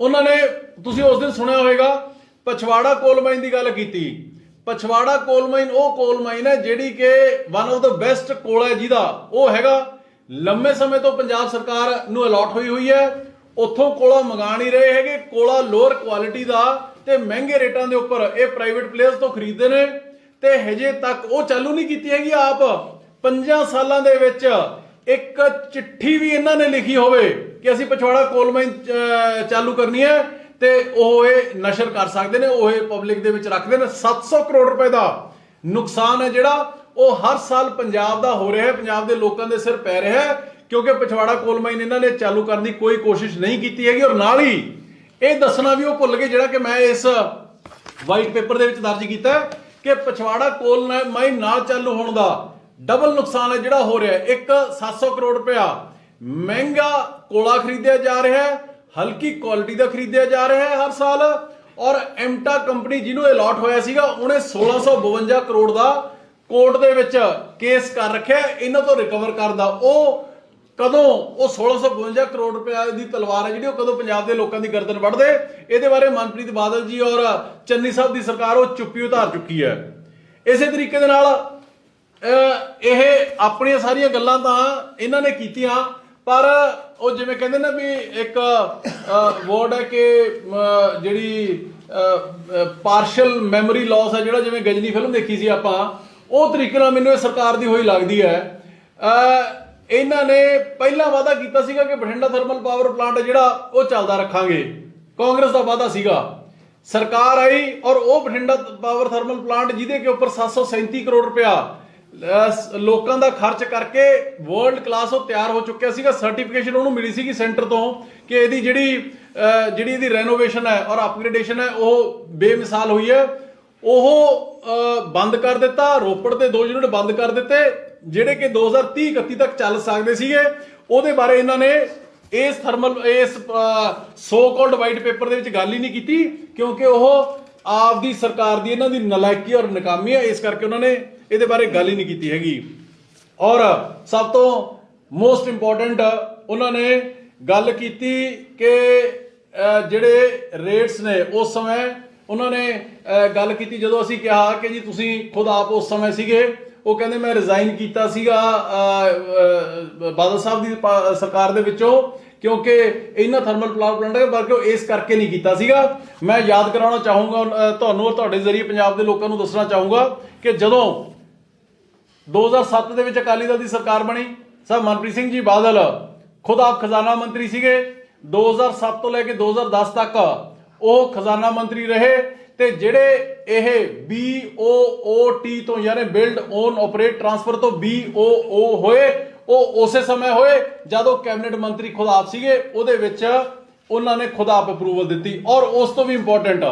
Speaker 1: ਉਹਨਾਂ ਨੇ, ਤੁਸੀਂ ਉਸ ਦਿਨ ਸੁਣਿਆ ਹੋਵੇਗਾ, ਪਛਵਾੜਾ ਕੋਲ ਮਾਈਨ ਦੀ ਗੱਲ ਕੀਤੀ। ਪਛਵਾੜਾ ਕੋਲ ਮਾਈਨ ਉਹ ਕੋਲ ਮਾਈਨ ਹੈ ਜਿਹੜੀ ਕਿ ਵਨ ਆਫ ਦਾ ਬੈਸਟ ਕੋਲਾ ਹੈ, ਜਿਹਦਾ ਉਹ ਹੈਗਾ ਲੰਮੇ ਸਮੇਂ ਤੋਂ ਪੰਜਾਬ ਸਰਕਾਰ ਨੂੰ ਅਲਾਟ ਹੋਈ ਹੈ। ਉੱਥੋਂ ਕੋਲਾ ਮੰਗਾ ਨਹੀਂ ਰਹੇ ਹੈਗੇ, ਕੋਲਾ ਲੋਅਰ ਕੁਆਲਿਟੀ ਦਾ ਤੇ ਮਹਿੰਗੇ ਰੇਟਾਂ ਦੇ ਉੱਪਰ ਇਹ ਪ੍ਰਾਈਵੇਟ ਪਲੇਅਰਸ ਤੋਂ ਖਰੀਦਦੇ ਨੇ ਤੇ ਹਜੇ ਤੱਕ ਉਹ ਚਾਲੂ ਨਹੀਂ ਕੀਤੀ ਹੈਗੀ। ਆਪ 5 ਸਾਲਾਂ ਦੇ ਵਿੱਚ ਇੱਕ ਚਿੱਠੀ ਵੀ ਇਹਨਾਂ ਨੇ ਲਿਖੀ ਹੋਵੇ ਕਿ ਅਸੀਂ ਪਛਵਾੜਾ ਕੋਲ ਮਾਈਨ ਚਾਲੂ ਕਰਨੀ ਹੈ ਤੇ ਉਹ ਇਹ ਨਸ਼ਰ ਕਰ ਸਕਦੇ ਨੇ, ਉਹ ਇਹ ਪਬਲਿਕ ਦੇ ਵਿੱਚ ਰੱਖਦੇ ਨੇ। 700 ਕਰੋੜ ਰੁਪਏ ਦਾ ਨੁਕਸਾਨ ਹੈ ਜਿਹੜਾ ਉਹ ਹਰ ਸਾਲ ਪੰਜਾਬ ਦਾ ਹੋ ਰਿਹਾ ਹੈ, ਪੰਜਾਬ ਦੇ ਲੋਕਾਂ ਦੇ ਸਿਰ ਪੈ ਰਿਹਾ ਹੈ, ਕਿਉਂਕਿ ਪਛਵਾੜਾ ਕੋਲ ਮਾਈਨ ਇਹਨਾਂ ਨੇ ਚਾਲੂ ਕਰਨ ਦੀ ਕੋਈ ਕੋਸ਼ਿਸ਼ ਨਹੀਂ ਕੀਤੀ ਹੈਗੀ। ਔਰ ਨਾਲ ਹੀ ਇਹ ਦੱਸਣਾ ਵੀ ਉਹ ਭੁੱਲ ਗਏ, ਜਿਹੜਾ ਕਿ ਮੈਂ ਇਸ ਵਾਈਟ ਪੇਪਰ ਦੇ ਵਿੱਚ ਦਰਜ ਕੀਤਾ ਕਿ ਪਛਵਾੜਾ ਕੋਲ ਮਾਈਨ ਨਾਲ ਚਾਲੂ ਹੋਣ ਦਾ ਡਬਲ ਨੁਕਸਾਨ ਹੈ ਜਿਹੜਾ ਹੋ ਰਿਹਾ ਹੈ। ਇੱਕ 700 ਕਰੋੜ ਰੁਪਇਆ ਮਹਿੰਗਾ ਕੋਲਾ ਖਰੀਦਿਆ ਜਾ ਰਿਹਾ ਹੈ, ਹਲਕੀ ਕੁਆਲਿਟੀ ਦਾ ਖਰੀਦਿਆ ਜਾ ਰਿਹਾ ਹੈ ਹਰ ਸਾਲ। ਔਰ ਐਮਟਾ ਕੰਪਨੀ ਜਿਹਨੂੰ ਅਲਾਟ ਹੋਇਆ ਸੀਗਾ ਉਹਨੇ 1652 ਕਰੋੜ ਦਾ ਕੋਰਟ ਦੇ ਵਿੱਚ ਕੇਸ ਕਰ ਰੱਖਿਆ ਇਹਨਾਂ ਤੋਂ ਰਿਕਵਰ ਕਰਨ ਦਾ। ਉਹ ਕਦੋਂ ਉਹ 1652 ਕਰੋੜ ਰੁਪਏ ਦੀ ਤਲਵਾਰ ਹੈ ਜਿਹੜੀ ਉਹ ਕਦੋਂ ਪੰਜਾਬ ਦੇ ਲੋਕਾਂ ਦੀ ਗਰਦਨ ਵੱਢਦੇ, ਇਹਦੇ ਬਾਰੇ ਮਨਪ੍ਰੀਤ ਬਾਦਲ ਜੀ ਔਰ ਚੰਨੀ ਸਾਹਿਬ ਦੀ ਸਰਕਾਰ ਉਹ ਚੁੱਪੀ ਉਤਾਰ ਚੁੱਕੀ ਹੈ। ਇਸੇ ਤਰੀਕੇ ਦੇ ਨਾਲ ਇਹ ਆਪਣੀਆਂ ਸਾਰੀਆਂ ਗੱਲਾਂ ਤਾਂ ਇਹਨਾਂ ਨੇ ਕੀਤੀਆਂ, ਪਰ ਉਹ ਜਿਵੇਂ ਕਹਿੰਦੇ ਨਾ ਵੀ ਇੱਕ ਵਰਡ ਹੈ ਕਿ ਜਿਹੜੀ ਪਾਰਸ਼ਲ ਮੈਮੋਰੀ ਲਾਸ ਹੈ, ਜਿਹੜਾ ਜਿਵੇਂ ਗਜਨੀ ਫਿਲਮ ਦੇਖੀ ਸੀ ਆਪਾਂ, ਉਹ ਤਰੀਕੇ ਨਾਲ ਮੈਨੂੰ ਇਹ ਸਰਕਾਰ ਦੀ ਹੋਈ ਲੱਗਦੀ ਹੈ। ਇਹਨਾਂ ਨੇ ਪਹਿਲਾਂ ਵਾਅਦਾ ਕੀਤਾ ਸੀਗਾ ਕਿ ਬਠਿੰਡਾ ਥਰਮਲ ਪਾਵਰ ਪਲਾਂਟ ਜਿਹੜਾ ਉਹ ਚੱਲਦਾ ਰੱਖਾਂਗੇ, ਕਾਂਗਰਸ ਦਾ ਵਾਅਦਾ ਸੀਗਾ। ਸਰਕਾਰ ਆਈ ਔਰ ਉਹ ਬਠਿੰਡਾ ਪਾਵਰ ਥਰਮਲ ਪਲਾਂਟ ਜਿਹਦੇ ਕੇ ਉੱਪਰ 737 ਕਰੋੜ ਰੁਪਇਆ ਲੋਕਾਂ ਦਾ ਖਰਚ ਕਰਕੇ ਵਰਲਡ ਕਲਾਸ ਉਹ ਤਿਆਰ ਹੋ ਚੁੱਕਿਆ ਸੀਗਾ। ਸਰਟੀਫਿਕੇਸ਼ਨ ਉਹਨੂੰ ਮਿਲੀ ਸੀਗੀ ਸੈਂਟਰ ਤੋਂ ਕਿ ਇਹਦੀ ਜਿਹੜੀ ਇਹਦੀ ਰੈਨੋਵੇਸ਼ਨ ਹੈ ਔਰ ਅਪਗ੍ਰੇਡੇਸ਼ਨ ਹੈ ਉਹ ਬੇਮਿਸਾਲ ਹੋਈ ਹੈ। ਉਹ ਬੰਦ ਕਰ ਦਿੱਤਾ, ਰੋਪੜ ਦੇ 2 ਯੂਨਿਟ ਬੰਦ ਕਰ ਦਿੱਤੇ ਜਿਹੜੇ ਕਿ 2030-31 ਤੱਕ ਚੱਲ ਸਕਦੇ ਸੀਗੇ। ਉਹਦੇ ਬਾਰੇ ਇਹਨਾਂ ਨੇ ਇਸ ਸੋ ਕਾਲਡ ਵਾਈਟ ਪੇਪਰ ਦੇ ਵਿੱਚ ਗੱਲ ਹੀ ਨਹੀਂ ਕੀਤੀ, ਕਿਉਂਕਿ ਉਹ ਆਪਦੀ ਸਰਕਾਰ ਦੀ ਇਹਨਾਂ ਦੀ ਨਲਾਇਕੀ ਔਰ ਨਾਕਾਮੀ ਹੈ, ਇਸ ਕਰਕੇ ਉਹਨਾਂ ਨੇ ਇਹਦੇ ਬਾਰੇ ਗੱਲ ਹੀ ਨਹੀਂ ਕੀਤੀ ਹੈਗੀ। ਔਰ ਸਭ ਤੋਂ ਮੋਸਟ ਇੰਪੋਰਟੈਂਟ ਉਹਨਾਂ ਨੇ ਗੱਲ ਕੀਤੀ ਕਿ ਜਿਹੜੇ ਰੇਟਸ ਨੇ ਉਸ ਸਮੇਂ ਉਹਨਾਂ ਨੇ ਗੱਲ ਕੀਤੀ ਜਦੋਂ ਅਸੀਂ ਕਿਹਾ ਕਿ ਜੀ ਤੁਸੀਂ ਖੁਦ ਆਪ ਉਸ ਸਮੇਂ ਸੀਗੇ, ਉਹ ਕਹਿੰਦੇ ਮੈਂ ਰਿਜ਼ਾਈਨ ਕੀਤਾ ਸੀਗਾ ਬਾਦਲ ਸਾਹਿਬ ਦੀ ਸਰਕਾਰ ਦੇ ਵਿੱਚੋਂ ਕਿਉਂਕਿ ਇਹਨਾਂ ਥਰਮਲ ਪਾਵਰ ਪਲਾਂਟਾਂ ਵਰਗੇ ਇਸ ਕਰਕੇ ਨਹੀਂ ਕੀਤਾ ਸੀਗਾ। ਮੈਂ ਯਾਦ ਕਰਾਉਣਾ ਚਾਹੂੰਗਾ ਤੁਹਾਨੂੰ ਔਰ ਤੁਹਾਡੇ ਜ਼ਰੀਏ ਪੰਜਾਬ ਦੇ ਲੋਕਾਂ ਨੂੰ ਦੱਸਣਾ ਚਾਹੂੰਗਾ ਕਿ ਜਦੋਂ 2007 ਦੇ ਵਿੱਚ ਅਕਾਲੀ ਦਲ ਦੀ ਸਰਕਾਰ ਬਣੀ, ਸਰ ਮਨਪ੍ਰੀਤ ਸਿੰਘ ਜੀ ਬਾਦਲ ਖੁਦ ਆਪ ਖਜ਼ਾਨਾ ਮੰਤਰੀ ਸੀਗੇ। 2007 ਤੋਂ ਲੈ ਕੇ 2010 ਤੱਕ ਉਹ ਖਜ਼ਾਨਾ ਮੰਤਰੀ ਰਹੇ ਤੇ ਜਿਹੜੇ ਇਹ BOOT ਤੋਂ ਯਾਨੀ ਬਿਲਡ ਓਨ ਆਪਰੇਟ ਟ੍ਰਾਂਸਫਰ ਤੋਂ BOO ਹੋਏ, ਉਹ ਉਸੇ ਸਮੇਂ ਹੋਏ ਜਦੋਂ ਕੈਬਨਿਟ ਮੰਤਰੀ ਖੁਦ ਆਪ ਸੀਗੇ, ਉਹਦੇ ਵਿੱਚ ਉਹਨਾਂ ਨੇ ਖੁਦ ਆਪ ਅਪਰੂਵਲ ਦਿੱਤੀ। ਔਰ ਉਸ ਤੋਂ ਵੀ ਇੰਪੋਰਟੈਂਟ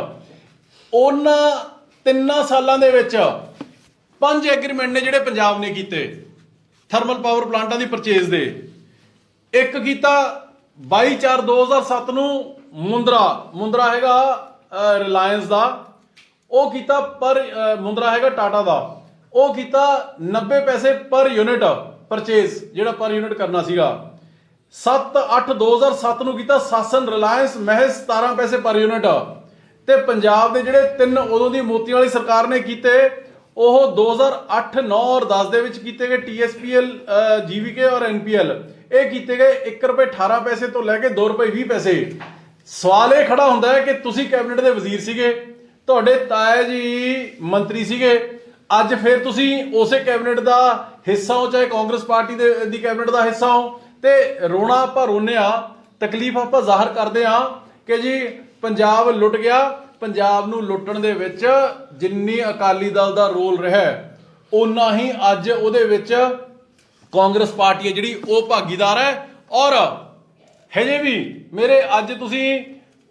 Speaker 1: ਉਹਨਾਂ 3 ਸਾਲਾਂ ਦੇ ਵਿੱਚ 5 ਐਗਰੀਮੈਂਟ ਨੇ ਜਿਹੜੇ ਪੰਜਾਬ ਨੇ ਕੀਤੇ ਥਰਮਲ ਪਾਵਰ ਪਲਾਂਟਾਂ ਦੀ ਪਰਚੇਜ਼ ਦੇ। ਇੱਕ ਕੀਤਾ 22/4/2007 ਨੂੰ ਮੁੰਦਰਾ ਹੈਗਾ ਰਿਲਾਇੰਸ ਦਾ, ਉਹ ਕੀਤਾ ਪਰ ਮੁੰਦਰਾ ਹੈਗਾ ਟਾਟਾ ਦਾ, ਉਹ ਕੀਤਾ 90 ਪੈਸੇ ਪਰ ਯੂਨਿਟ ਪਰਚੇਸ, ਜਿਹੜਾ ਪਰ ਯੂਨਿਟ ਕਰਨਾ ਸੀਗਾ। 7/8/2007 ਨੂੰ ਕੀਤਾ ਸਾਸਨ ਰਿਲਾਇੰਸ ਮਹਿਜ਼ 17 ਪੈਸੇ ਪਰ ਯੂਨਿਟ। ਤੇ ਪੰਜਾਬ ਦੇ ਜਿਹੜੇ 3 ਉਦੋਂ ਦੀ ਮੋਤੀਆਂ ਵਾਲੀ ਸਰਕਾਰ ਨੇ ਕੀਤੇ, ਉਹ 2008, 9 ਔਰ 10 ਦੇ ਵਿੱਚ ਕੀਤੇ ਗਏ। TSPL, GVK ਔਰ NPL ਇਹ ਕੀਤੇ ਗਏ 1 ਰੁਪਏ 18 ਪੈਸੇ ਤੋਂ ਲੈ ਕੇ 2 ਰੁਪਏ 20 ਪੈਸੇ। ਸਵਾਲ ਇਹ ਖੜਾ ਹੁੰਦਾ ਹੈ ਕਿ ਤੁਸੀਂ ਕੈਬਨਿਟ ਦੇ ਵਜ਼ੀਰ ਸੀਗੇ, ਤੁਹਾਡੇ ਤਾਇਆ ਜੀ ਮੰਤਰੀ ਸੀਗੇ, ਅੱਜ ਫਿਰ ਤੁਸੀਂ ਉਸੇ ਕੈਬਨਿਟ ਦਾ ਹਿੱਸਾ ਹੋ, ਚਾਹੇ ਕਾਂਗਰਸ ਪਾਰਟੀ ਦੀ ਕੈਬਨਿਟ ਦਾ ਹਿੱਸਾ ਹੋ, ਤੇ ਰੋਣਾ ਆਪਾਂ ਰੋਨੇ ਆ, ਤਕਲੀਫ ਆਪਾਂ ਜ਼ਾਹਰ ਕਰਦੇ ਆ ਕਿ ਜੀ ਪੰਜਾਬ ਲੁੱਟ ਗਿਆ। ਪੰਜਾਬ ਨੂੰ ਲੁੱਟਣ ਦੇ ਵਿੱਚ ਜਿੰਨੀ ਅਕਾਲੀ ਦਲ ਦਾ ਰੋਲ ਰਿਹਾ ਓਨਾ ਹੀ ਅੱਜ ਉਹਦੇ ਵਿੱਚ ਕਾਂਗਰਸ ਪਾਰਟੀ ਹੈ ਜਿਹੜੀ ਉਹ ਭਾਗੀਦਾਰ ਹੈ। ਔਰ ਹਜੇ ਵੀ ਮੇਰੇ ਅੱਜ ਤੁਸੀਂ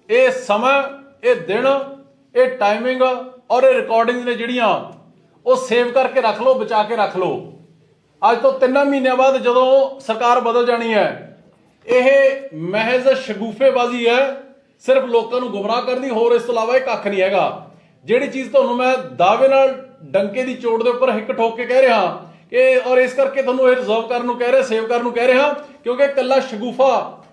Speaker 1: ਇਹ ਸਮਾਂ, ਇਹ ਦਿਨ, ਇਹ ਟਾਈਮਿੰਗ ਔਰ ਇਹ ਰਿਕਾਰਡਿੰਗ ਨੇ ਜਿਹੜੀਆਂ ਉਹ ਸੇਵ ਕਰਕੇ ਰੱਖ ਲਓ, ਬਚਾ ਕੇ ਰੱਖ ਲਓ। ਅੱਜ ਤੋਂ 3 ਮਹੀਨਿਆਂ ਬਾਅਦ ਜਦੋਂ ਸਰਕਾਰ ਬਦਲ ਜਾਣੀ ਹੈ, ਇਹ ਮਹਿਜ਼ ਸ਼ਗੂਫੇਬਾਜ਼ੀ ਹੈ, ਸਿਰਫ ਲੋਕਾਂ ਨੂੰ ਗੁੰਮਰਾਹ ਕਰਨੀ, ਹੋਰ ਇਸ ਤੋਂ ਇਲਾਵਾ ਇਹ ਕੱਖ ਨਹੀਂ ਹੈਗਾ। ਜਿਹੜੀ ਚੀਜ਼ ਤੁਹਾਨੂੰ ਮੈਂ ਦਾਅਵੇ ਨਾਲ ਡੰਕੇ ਦੀ ਚੋਟ ਦੇ ਉੱਪਰ ਹਿੱਕ ਠੋਕ ਕੇ ਕਹਿ ਰਿਹਾ ਕਿ, ਔਰ ਇਸ ਕਰਕੇ ਤੁਹਾਨੂੰ ਇਹ ਰਿਜ਼ਰਵ ਕਰਨ ਨੂੰ ਕਹਿ ਰਿਹਾ, ਸੇਵ ਕਰਨ ਨੂੰ ਕਹਿ ਰਿਹਾ, ਕਿਉਂਕਿ ਇਕੱਲਾ ਸ਼ਗੂਫਾ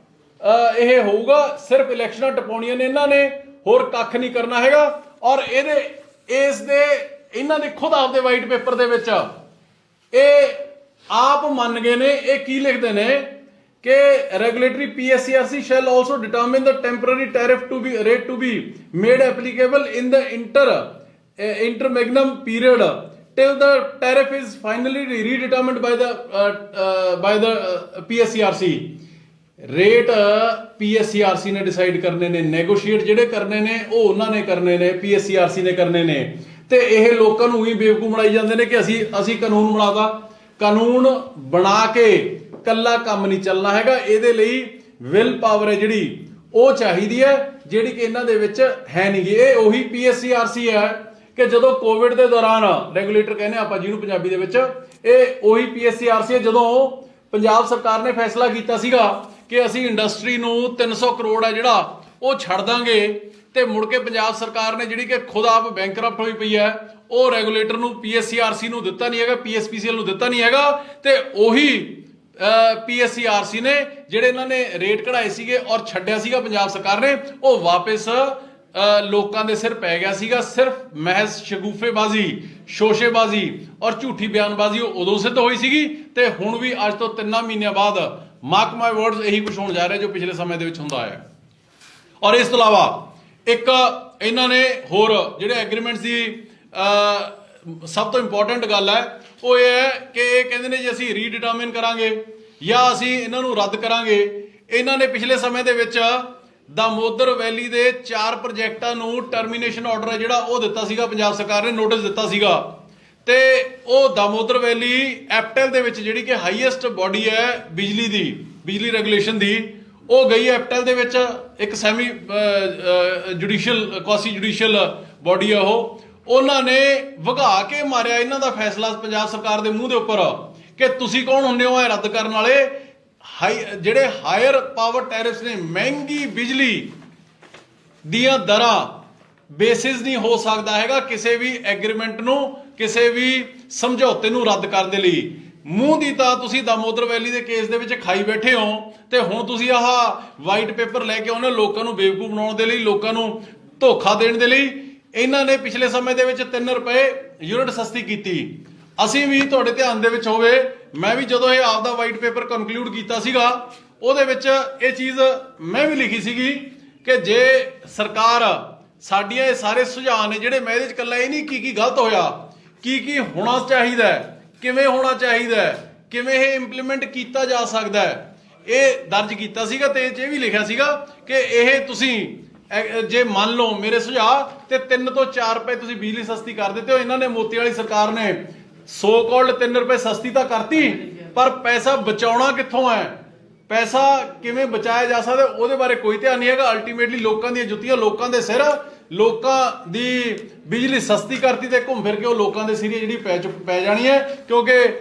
Speaker 1: ਇਹ ਹੋਊਗਾ, ਸਿਰਫ ਇਲੈਕਸ਼ਨਾਂ ਟਪਾਉਣੀਆਂ ਨੇ ਇਹਨਾਂ ਨੇ, ਹੋਰ ਕੱਖ ਨਹੀਂ ਕਰਨਾ ਹੈਗਾ। ਔਰ ਇਹਨਾਂ ਦੇ ਖੁਦ ਆਪਦੇ ਵਾਈਟ ਪੇਪਰ ਦੇ ਵਿੱਚ ਇਹ ਆਪ ਮੰਨ ਗਏ ਨੇ। ਇਹ ਕੀ ਲਿਖਦੇ ਨੇ ਕਿ regulatory PSCRC shall also determine the temporary tariff to be rate to be made applicable in the interregnum period till the tariff is finally redetermined by the PSCRC। Rate PSCRC ਨੇ ਡਿਸਾਈਡ ਕਰਨੇ ਨੇ, ਨੈਗੋਸ਼ੀਏਟ ਜਿਹੜੇ ਕਰਨੇ ਨੇ ਉਹ ਉਹਨਾਂ ਨੇ ਕਰਨੇ ਨੇ, PSCRC ਨੇ ਕਰਨੇ ਨੇ। ਤੇ ਇਹ ਲੋਕਾਂ ਨੂੰ ਹੀ ਬੇਵਕੂਫ ਬਣਾਈ ਜਾਂਦੇ ਨੇ ਕਿ ਅਸੀਂ ਕਾਨੂੰਨ ਬਣਾਦਾ। ਕਾਨੂੰਨ ਬਣਾ ਕੇ ਕੱਲਾ ਕੰਮ ਨਹੀਂ ਚੱਲਣਾ ਹੈਗਾ, ਇਹਦੇ ਲਈ ਵਿਲ ਪਾਵਰ ਹੈ ਜਿਹੜੀ ਉਹ ਚਾਹੀਦੀ ਹੈ, ਜਿਹੜੀ ਕਿ ਇਹਨਾਂ ਦੇ ਵਿੱਚ ਹੈ ਨਹੀਂ ਗੀ। ਇਹ ਉਹੀ PSCRC ਹੈ ਕਿ ਜਦੋਂ ਕੋਵਿਡ ਦੇ ਦੌਰਾਨ ਰੈਗੂਲੇਟਰ ਕਹਿੰਦੇ ਆਪਾਂ ਜਿਹਨੂੰ ਪੰਜਾਬੀ ਦੇ ਵਿੱਚ, ਇਹ ਉਹੀ PSCRC ਹੈ ਜਦੋਂ ਪੰਜਾਬ ਸਰਕਾਰ ਨੇ ਫੈਸਲਾ ਕੀਤਾ ਸੀਗਾ ਕਿ ਅਸੀਂ ਇੰਡਸਟਰੀ ਨੂੰ 300 ਕਰੋੜ ਹੈ ਜਿਹੜਾ ਉਹ ਛੱਡ ਦਾਂਗੇ, ਤੇ ਮੁੜ ਕੇ ਪੰਜਾਬ ਸਰਕਾਰ ਨੇ ਜਿਹੜੀ ਕਿ ਖੁਦ ਆਪ ਬੈਂਕਰਪਟ ਹੋਈ ਪਈ ਹੈ, ਉਹ ਰੈਗੂਲੇਟਰ ਨੂੰ PSCRC ਨੂੰ ਦਿੱਤਾ ਨਹੀਂ ਹੈਗਾ, PSPCL ਨੂੰ ਦਿੱਤਾ ਨਹੀਂ ਹੈਗਾ। ਤੇ ਉਹੀ PSCRC ਨੇ ਜਿਹੜੇ ਇਹਨਾਂ ਨੇ ਰੇਟ ਕਢਾਏ ਸੀਗੇ ਔਰ ਛੱਡਿਆ ਸੀਗਾ ਪੰਜਾਬ ਸਰਕਾਰ ਨੇ, ਉਹ ਵਾਪਸ ਲੋਕਾਂ ਦੇ ਸਿਰ ਪੈ ਗਿਆ ਸੀਗਾ। ਸਿਰਫ ਮਹਿਜ਼ ਸ਼ਗੂਫੇਬਾਜ਼ੀ, ਸ਼ੋਸ਼ੇਬਾਜ਼ੀ ਔਰ ਝੂਠੀ ਬਿਆਨਬਾਜ਼ੀ ਉਹ ਉਦੋਂ ਸਿੱਧ ਹੋਈ ਸੀਗੀ, ਤੇ ਹੁਣ ਵੀ ਅੱਜ ਤੋਂ 3 ਮਹੀਨਿਆਂ ਬਾਅਦ ਮਾਰਕ ਮਾਈ ਵਰਡਸ ਇਹੀ ਕੁਝ ਹੋਣ ਜਾ ਰਿਹਾ ਜੋ ਪਿਛਲੇ ਸਮੇਂ ਦੇ ਵਿੱਚ ਹੁੰਦਾ ਹੈ। ਔਰ ਇਸ ਤੋਂ ਇਲਾਵਾ ਇੱਕ ਇਹਨਾਂ ਨੇ ਹੋਰ ਜਿਹੜੇ ਐਗਰੀਮੈਂਟਸ ਦੀ ਸਭ ਤੋਂ ਇੰਪੋਰਟੈਂਟ ਗੱਲ ਹੈ ਉਹ ਇਹ ਹੈ ਕਿ ਇਹ ਕਹਿੰਦੇ ਨੇ ਜੀ ਅਸੀਂ ਰੀਡਿਟਰਮਿਨ ਕਰਾਂਗੇ ਜਾਂ ਅਸੀਂ ਇਹਨਾਂ ਨੂੰ ਰੱਦ ਕਰਾਂਗੇ। ਇਹਨਾਂ ਨੇ ਪਿਛਲੇ ਸਮੇਂ ਦੇ ਵਿੱਚ दामोदर वैली ਦੇ 4 ਪ੍ਰੋਜੈਕਟਾਂ ਨੂੰ ਟਰਮੀਨੇਸ਼ਨ ਆਰਡਰ ਹੈ ਜਿਹੜਾ ਉਹ ਦਿੱਤਾ ਸੀਗਾ, ਪੰਜਾਬ ਸਰਕਾਰ ਨੇ ਨੋਟਿਸ ਦਿੱਤਾ ਸੀਗਾ। ਤੇ ਉਹ दामोदर वैली ਐਪਟਲ ਦੇ ਵਿੱਚ ਜਿਹੜੀ ਕਿ ਹਾਈਐਸਟ ਬੋਡੀ ਹੈ ਬਿਜਲੀ ਰੈਗੂਲੇਸ਼ਨ ਦੀ, ਉਹ ਗਈ ਐਪਟਲ ਦੇ ਵਿੱਚ, ਇੱਕ ਸੈਮੀ ਜੁਡੀਸ਼ੀਅਲ ਕੁਆਸੀ ਜੁਡੀਸ਼ੀਅਲ ਬੋਡੀ ਆ ਉਹ। ਉਹਨਾਂ ਨੇ ਵਗਾ ਕੇ ਮਾਰਿਆ ਇਹਨਾਂ ਦਾ ਫੈਸਲਾ ਪੰਜਾਬ ਸਰਕਾਰ ਦੇ ਮੂੰਹ ਦੇ ਉੱਪਰ ਕਿ ਤੁਸੀਂ ਕੌਣ ਹੁੰਦੇ ਹੋ ਇਹ ਰੱਦ ਕਰਨ ਵਾਲੇ। ਜਿਹੜੇ ਹਾਇਰ ਪਾਵਰ ਟੈਰਿਫਸ ਨੇ, ਮਹਿੰਗੀ ਬਿਜਲੀ ਦੀਆਂ ਦਰਾਂ ਬੇਸਿਸ ਨਹੀਂ ਹੋ ਸਕਦਾ ਹੈਗਾ ਕਿਸੇ ਵੀ ਐਗਰੀਮੈਂਟ ਨੂੰ, ਕਿਸੇ ਵੀ ਸਮਝੌਤੇ ਨੂੰ ਰੱਦ ਕਰਨ ਦੇ ਲਈ। ਮੂੰਹ ਦੀ ਤਾਂ ਤੁਸੀਂ दामोदर वैली ਦੇ ਕੇਸ ਦੇ ਵਿੱਚ ਖਾਈ ਬੈਠੇ ਹੋ, ਤੇ ਹੁਣ ਤੁਸੀਂ ਆਹ ਵਾਈਟ ਪੇਪਰ ਲੈ ਕੇ ਆਉਣੇ ਲੋਕਾਂ ਨੂੰ ਬੇਵਕੂਫ ਬਣਾਉਣ ਦੇ ਲਈ, ਲੋਕਾਂ ਨੂੰ ਧੋਖਾ ਦੇਣ ਦੇ ਲਈ। ਇਹਨਾਂ ਨੇ ਪਿਛਲੇ ਸਮੇਂ ਦੇ ਵਿੱਚ 3 ਰੁਪਏ ਯੂਨਿਟ ਸਸਤੀ ਕੀਤੀ। ਅਸੀਂ ਵੀ ਤੁਹਾਡੇ ਧਿਆਨ ਦੇ ਵਿੱਚ ਹੋਵੇ, ਮੈਂ ਵੀ ਜਦੋਂ ਇਹ ਆਪਦਾ ਵਾਈਟ ਪੇਪਰ ਕਨਕਲੂਡ ਕੀਤਾ ਸੀਗਾ ਉਹਦੇ ਵਿੱਚ ਇਹ ਚੀਜ਼ ਮੈਂ ਵੀ ਲਿਖੀ ਸੀਗੀ ਕਿ ਜੇ ਸਰਕਾਰ ਸਾਡੀਆਂ ਇਹ ਸਾਰੇ ਸੁਝਾਅ ਨੇ ਜਿਹੜੇ, ਮੈਂ ਇਹਦੇ 'ਚ ਇਕੱਲਾ ਇਹ ਨਹੀਂ ਕੀ ਗਲਤ ਹੋਇਆ, ਕੀ ਹੋਣਾ ਚਾਹੀਦਾ, ਕਿਵੇਂ ਹੋਣਾ ਚਾਹੀਦਾ, ਕਿਵੇਂ ਇਹ ਇੰਪਲੀਮੈਂਟ ਕੀਤਾ ਜਾ ਸਕਦਾ ਹੈ, ਇਹ ਦਰਜ ਕੀਤਾ ਸੀਗਾ। ਤੇ ਇਹ ਵੀ ਲਿਖਿਆ ਸੀਗਾ ਕਿ ਇਹ ਤੁਸੀਂ ਜੇ ਮੰਨ ਲਓ ਮੇਰੇ ਸੁਝਾਅ ਤੇ 3 ਤੋਂ 4 ਰੁਪਏ ਤੁਸੀਂ ਬਿਜਲੀ ਸਸਤੀ ਕਰ ਦਿੱਤੇ ਹੋ। ਇਹਨਾਂ ਨੇ ਮੋਤੀ ਵਾਲੀ ਸਰਕਾਰ ਨੇ ਸੋ ਕਾਲਡ 3 ਰੁਪਏ ਸਸਤੀ ਤਾਂ ਕਰਤੀ, ਪਰ ਪੈਸਾ ਬਚਾਉਣਾ ਕਿੱਥੋਂ ਹੈ, ਪੈਸਾ ਕਿਵੇਂ ਬਚਾਇਆ ਜਾ ਸਕਦਾ ਉਹਦੇ ਬਾਰੇ ਕੋਈ ਧਿਆਨ ਨਹੀਂ ਹੈਗਾ। ਅਲਟੀਮੇਟਲੀ ਲੋਕਾਂ ਦੀਆਂ ਜੁੱਤੀਆਂ ਲੋਕਾਂ ਦੇ ਸਿਰ, ਲੋਕਾਂ ਦੀ ਬਿਜਲੀ ਸਸਤੀ ਕਰਤੀ ਤੇ ਘੁੰਮ ਫਿਰ ਕੇ ਉਹ ਲੋਕਾਂ ਦੇ ਸਿਰੇ ਜਿਹੜੀ ਪੈ ਜਾਣੀ ਹੈ, ਕਿਉਂਕਿ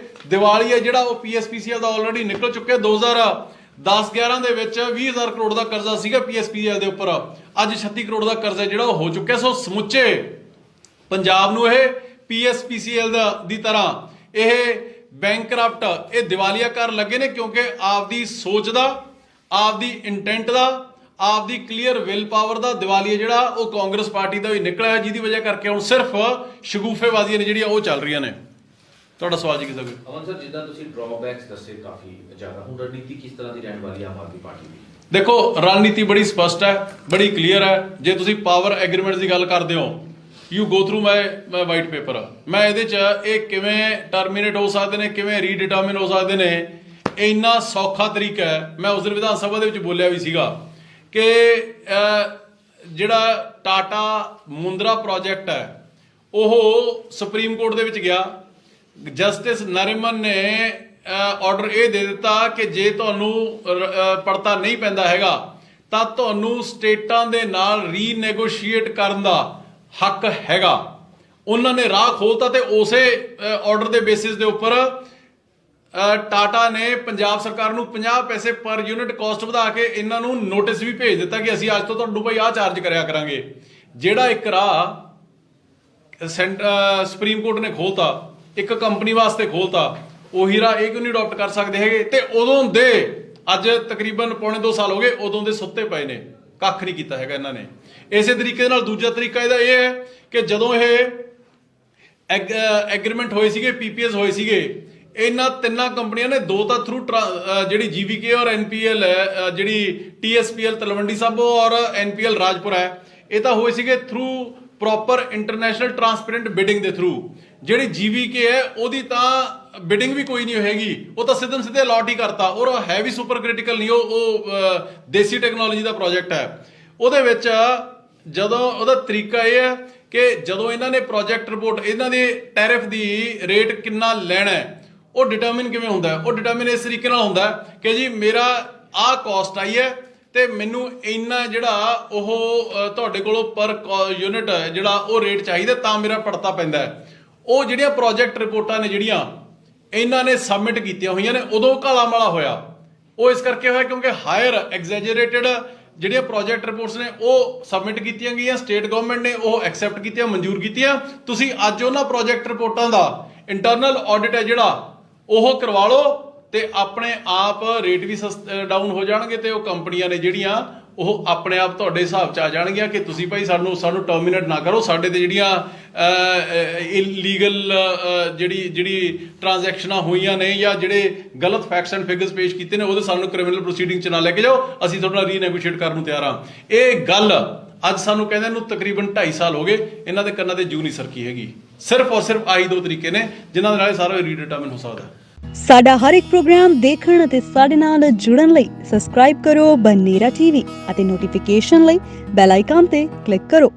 Speaker 1: ਦੀਵਾਲੀ ਹੈ ਜਿਹੜਾ ਉਹ PSPCL ਦਾ ਆਲਰੇਡੀ ਨਿਕਲ ਚੁੱਕਿਆ। 2010-11 ਦੇ ਵਿੱਚ 20,000 ਕਰੋੜ ਦਾ ਕਰਜ਼ਾ ਸੀਗਾ PSPCL ਦੇ ਉੱਪਰ, ਅੱਜ 36 ਕਰੋੜ ਦਾ ਕਰਜ਼ਾ ਜਿਹੜਾ ਉਹ ਹੋ ਚੁੱਕਿਆ। ਸੋ ਸਮੁੱਚੇ ਪੰਜਾਬ ਨੂੰ ਇਹ PSPCL ਦੀ ਤਰ੍ਹਾਂ ਇਹ ਬੈਂਕਰਪਟ, ਇਹ ਦਿਵਾਲੀਆ ਕਰਨ ਲੱਗੇ ਨੇ, ਕਿਉਂਕਿ ਆਪਦੀ ਸੋਚ ਦਾ, ਆਪਦੀ ਇੰਟੈਂਟ ਦਾ, ਆਪਦੀ ਕਲੀਅਰ ਵਿਲ ਪਾਵਰ ਦਾ ਦਿਵਾਲੀਆ ਜਿਹੜਾ ਉਹ ਕਾਂਗਰਸ ਪਾਰਟੀ ਦਾ ਵੀ ਨਿਕਲਿਆ, ਜਿਹਦੀ ਵਜ੍ਹਾ ਕਰਕੇ ਹੁਣ ਸਿਰਫ ਸ਼ਗੂਫੇਬਾਜ਼ੀਆਂ ਨੇ ਜਿਹੜੀਆਂ ਉਹ ਚੱਲ ਰਹੀਆਂ ਨੇ। ਤੁਹਾਡਾ ਸਵਾਲ ਜੀ ਕਿਸੇ ਕੋਲ?
Speaker 2: ਅਮਨ ਸਰ, ਜਿੱਦਾਂ ਤੁਸੀਂ ਡਰਾਬੈਕਸ ਦੱਸੇ ਕਾਫੀ ਜ਼ਿਆਦਾ, ਹੁਣ ਰਣਨੀਤੀ ਕਿਸ ਤਰ੍ਹਾਂ ਦੀ ਰਹਿਣ ਵਾਲੀ ਆਮ ਆਦਮੀ ਪਾਰਟੀ ਦੀ?
Speaker 1: ਦੇਖੋ, ਰਣਨੀਤੀ ਬੜੀ ਸਪਸ਼ਟ ਹੈ, ਬੜੀ ਕਲੀਅਰ ਹੈ। ਜੇ ਤੁਸੀਂ ਪਾਵਰ ਐਗਰੀਮੈਂਟ ਦੀ ਗੱਲ ਕਰਦੇ ਹੋ, you go through my white paper. ਮੈਂ ਇਹਦੇ 'ਚ ਇਹ ਕਿਵੇਂ ਟਰਮੀਨੇਟ ਹੋ ਸਕਦੇ ਨੇ, ਕਿਵੇਂ ਰੀਡਿਟਰਮਿਨ ਹੋ ਸਕਦੇ ਨੇ, ਇੰਨਾ ਸੌਖਾ ਤਰੀਕਾ ਹੈ। ਮੈਂ ਉਸ ਦਿਨ ਵਿਧਾਨ ਸਭਾ ਦੇ ਵਿੱਚ ਬੋਲਿਆ ਵੀ ਸੀਗਾ ਕਿ ਜਿਹੜਾ ਟਾਟਾ ਮੁੰਦਰਾ ਪ੍ਰੋਜੈਕਟ ਹੈ ਉਹ ਸੁਪਰੀਮ ਕੋਰਟ ਦੇ ਵਿੱਚ ਗਿਆ। ਜਸਟਿਸ ਨਰਿਮਨ ਨੇ ਆਰਡਰ ਇਹ ਦੇ ਦਿੱਤਾ ਕਿ ਜੇ ਤੁਹਾਨੂੰ ਪੜਤਾ ਨਹੀਂ ਪੈਂਦਾ ਹੈਗਾ ਤਾਂ ਤੁਹਾਨੂੰ ਸਟੇਟਾਂ ਦੇ ਨਾਲ ਰੀਨੈਗੋਸ਼ੀਏਟ ਕਰਨ ਦਾ ਹੱਕ ਹੈਗਾ। ਉਹਨਾਂ ਨੇ ਰਾਹ ਖੋਲਤਾ ਤੇ ਉਸੇ ਆਰਡਰ ਦੇ ਬੇਸਿਸ ਦੇ ਉੱਪਰ ਟਾਟਾ ਨੇ ਪੰਜਾਬ ਸਰਕਾਰ ਨੂੰ 50 ਪੈਸੇ ਪਰ ਯੂਨਿਟ ਕਾਸਟ ਵਧਾ ਕੇ ਇਹਨਾਂ ਨੂੰ ਨੋਟਿਸ ਵੀ ਭੇਜ ਦਿੱਤਾ ਕਿ ਅਸੀਂ ਅੱਜ ਤੋਂ ਤੁਹਾਨੂੰ ਭਾਈ ਆਹ ਚਾਰਜ ਕਰਿਆ ਕਰਾਂਗੇ। ਜਿਹੜਾ ਇੱਕ ਰਾਹ ਸੁਪਰੀਮ ਕੋਰਟ ਨੇ ਖੋਲਤਾ, ਇੱਕ ਕੰਪਨੀ ਵਾਸਤੇ ਖੋਲਤਾ, ਉਹੀ ਰਾਹ ਇਹ ਕਿਉਂ ਨਹੀਂ ਅਡਾਪਟ ਕਰ ਸਕਦੇ ਹੈਗੇ? ਤੇ ਉਦੋਂ ਦੇ ਅੱਜ ਤਕਰੀਬਨ ਪੌਣੇ 2 ਸਾਲ ਹੋ ਗਏ, ਉਦੋਂ ਦੇ ਸੁੱਤੇ ਪਏ ਨੇ, ਕੱਖ ਨਹੀਂ ਕੀਤਾ ਹੈਗਾ ਇਹਨਾਂ ਨੇ। ਇਸੇ ਤਰੀਕੇ ਨਾਲ ਦੂਜਾ ਤਰੀਕਾ ਇਹਦਾ ਇਹ ਹੈ ਕਿ ਜਦੋਂ ਇਹ ਐਗਰੀਮੈਂਟ ਹੋਏ ਸੀਗੇ, PPAs ਹੋਏ ਸੀਗੇ, ਇਹਨਾਂ ਤਿੰਨਾਂ ਕੰਪਨੀਆਂ ਨੇ ਦੋ ਤਾਂ ਥਰੂ ਜਿਹੜੀ GVK ਔਰ NPL ਹੈ, ਜਿਹੜੀ TSPL ਤਲਵੰਡੀ ਸਾਬੋ ਔਰ NPL ਰਾਜਪੁਰ ਹੈ, ਇਹ ਤਾਂ ਹੋਏ ਸੀਗੇ through proper international transparent bidding ਦੇ ਥਰੂ। ਜਿਹੜੀ GVK ਹੈ ਉਹਦੀ ਤਾਂ ਬਿਡਿੰਗ ਵੀ ਕੋਈ ਨਹੀਂ ਹੋਏਗੀ, ਉਹ ਤਾਂ ਸਿੱਧੇ ਅਲਾਟ ਹੀ ਕਰਤਾ, ਔਰ ਹੈ ਵੀ ਸੁਪਰ ਕ੍ਰਿਟੀਕਲ ਨਹੀਂ, ਉਹ ਦੇਸੀ ਟੈਕਨੋਲੋਜੀ ਦਾ ਪ੍ਰੋਜੈਕਟ ਹੈ। ਉਹਦੇ ਵਿੱਚ ਜਦੋਂ ਉਹਦਾ ਤਰੀਕਾ ਇਹ ਹੈ ਕਿ ਜਦੋਂ ਇਹਨਾਂ ਨੇ ਪ੍ਰੋਜੈਕਟ ਰਿਪੋਰਟ, ਇਹਨਾਂ ਦੇ ਟੈਰਿਫ ਦੀ ਰੇਟ ਕਿੰਨਾ ਲੈਣਾ ਹੈ ਉਹ ਡਿਟਰਮਿਨ ਕਿਵੇਂ ਹੁੰਦਾ ਹੈ? ਉਹ ਡਿਟਰਮਿਨ ਇਸ ਤਰੀਕੇ ਨਾਲ ਹੁੰਦਾ ਕਿ ਜੀ ਮੇਰਾ ਆਹ ਕਾਸਟ ਆਈ ਹੈ ਤੇ ਮੈਨੂੰ ਇੰਨਾ ਜਿਹੜਾ ਉਹ ਤੁਹਾਡੇ ਕੋਲੋਂ ਪਰ ਯੂਨਿਟ ਜਿਹੜਾ ਉਹ ਰੇਟ ਚਾਹੀਦਾ ਤਾਂ ਮੇਰਾ ਪੜਤਾ ਪੈਂਦਾ ਹੈ। ਉਹ ਜਿਹੜੀਆਂ ਪ੍ਰੋਜੈਕਟ ਰਿਪੋਰਟਾਂ ਨੇ ਜਿਹੜੀਆਂ ਇਹਨਾਂ ਨੇ ਸਬਮਿਟ ਕੀਤੀਆਂ ਹੋਈਆਂ ਨੇ, ਉਦੋਂ ਕਾਲਾ ਮਾਲਾ ਹੋਇਆ। ਉਹ ਇਸ ਕਰਕੇ ਹੋਇਆ ਕਿਉਂਕਿ ਹਾਇਰ ਐਗਜ਼ੈਜਰੇਟਡ ਜਿਹੜੀਆਂ ਪ੍ਰੋਜੈਕਟ ਰਿਪੋਰਟਸ ਨੇ ਉਹ ਸਬਮਿਟ ਕੀਤੀਆਂ ਗਈਆਂ, ਸਟੇਟ ਗਵਰਨਮੈਂਟ ਨੇ ਉਹ ਐਕਸੈਪਟ ਕੀਤੀਆਂ, ਮਨਜ਼ੂਰ ਕੀਤੀਆਂ। ਤੁਸੀਂ ਅੱਜ ਉਹਨਾਂ ਪ੍ਰੋਜੈਕਟ ਰਿਪੋਰਟਾਂ ਦਾ ਇੰਟਰਨਲ ਆਡਿਟ ਹੈ ਜਿਹੜਾ ਉਹ ਕਰਵਾ ਲਓ ਤੇ ਆਪਣੇ ਆਪ ਰੇਟ ਵੀ ਡਾਊਨ ਹੋ ਜਾਣਗੇ ਤੇ ਉਹ ਕੰਪਨੀਆਂ ਨੇ ਜਿਹੜੀਆਂ ਉਹ ਆਪਣੇ ਆਪ ਤੁਹਾਡੇ ਹਿਸਾਬ 'ਚ ਆ ਜਾਣਗੀਆਂ ਕਿ ਤੁਸੀਂ ਭਾਈ ਸਾਨੂੰ ਟਰਮੀਨੇਟ ਨਾ ਕਰੋ, ਸਾਡੇ ਤੇ ਜਿਹੜੀਆਂ ਇਲੀਗਲ ਜਿਹੜੀ ਟ੍ਰਾਂਜੈਕਸ਼ਨਾਂ ਹੋਈਆਂ ਨੇ ਜਾਂ ਜਿਹੜੇ ਗਲਤ ਫੈਕਟਸ ਐਂਡ ਫਿਗਰਸ ਪੇਸ਼ ਕੀਤੇ ਨੇ ਉਹਦੇ ਸਾਨੂੰ ਕ੍ਰਿਮੀਨਲ ਪ੍ਰੋਸੀਡਿੰਗ 'ਚ ਨਾ ਲੈ ਕੇ ਜਾਓ, ਅਸੀਂ ਤੁਹਾਡੇ ਨਾਲ ਰੀਨੈਗੋਸ਼ੀਏਟ ਕਰਨ ਨੂੰ ਤਿਆਰ ਹਾਂ। ਇਹ ਗੱਲ ਅੱਜ ਸਾਨੂੰ ਕਹਿੰਦੇ ਨੂੰ ਤਕਰੀਬਨ 2.5 ਸਾਲ ਹੋ ਗਏ, ਇਹਨਾਂ ਦੇ ਕੰਨਾਂ ਤੇ ਜੂ ਨਹੀਂ ਸਰਕੀ ਹੈਗੀ। ਸਿਰਫ ਔਰ ਸਿਰਫ ਆਹੀ ਦੋ ਤਰੀਕੇ ਨੇ ਜਿਨ੍ਹਾਂ ਦੇ ਨਾਲ ਇਹ ਸਾਰਾ ਰੀਡਿਟਰਮਿਨ ਹੋ ਸਕਦਾ।
Speaker 3: ਸਾਡਾ ਹਰ ਇੱਕ ਪ੍ਰੋਗਰਾਮ ਦੇਖਣ ਅਤੇ ਸਾਡੇ ਨਾਲ ਜੁੜਨ ਲਈ ਸਬਸਕ੍ਰਾਈਬ ਕਰੋ ਬਨੇਰਾ TV ਅਤੇ ਨੋਟੀਫਿਕੇਸ਼ਨ ਲਈ ਬੈਲ ਆਈਕਨ ਤੇ ਕਲਿੱਕ ਕਰੋ।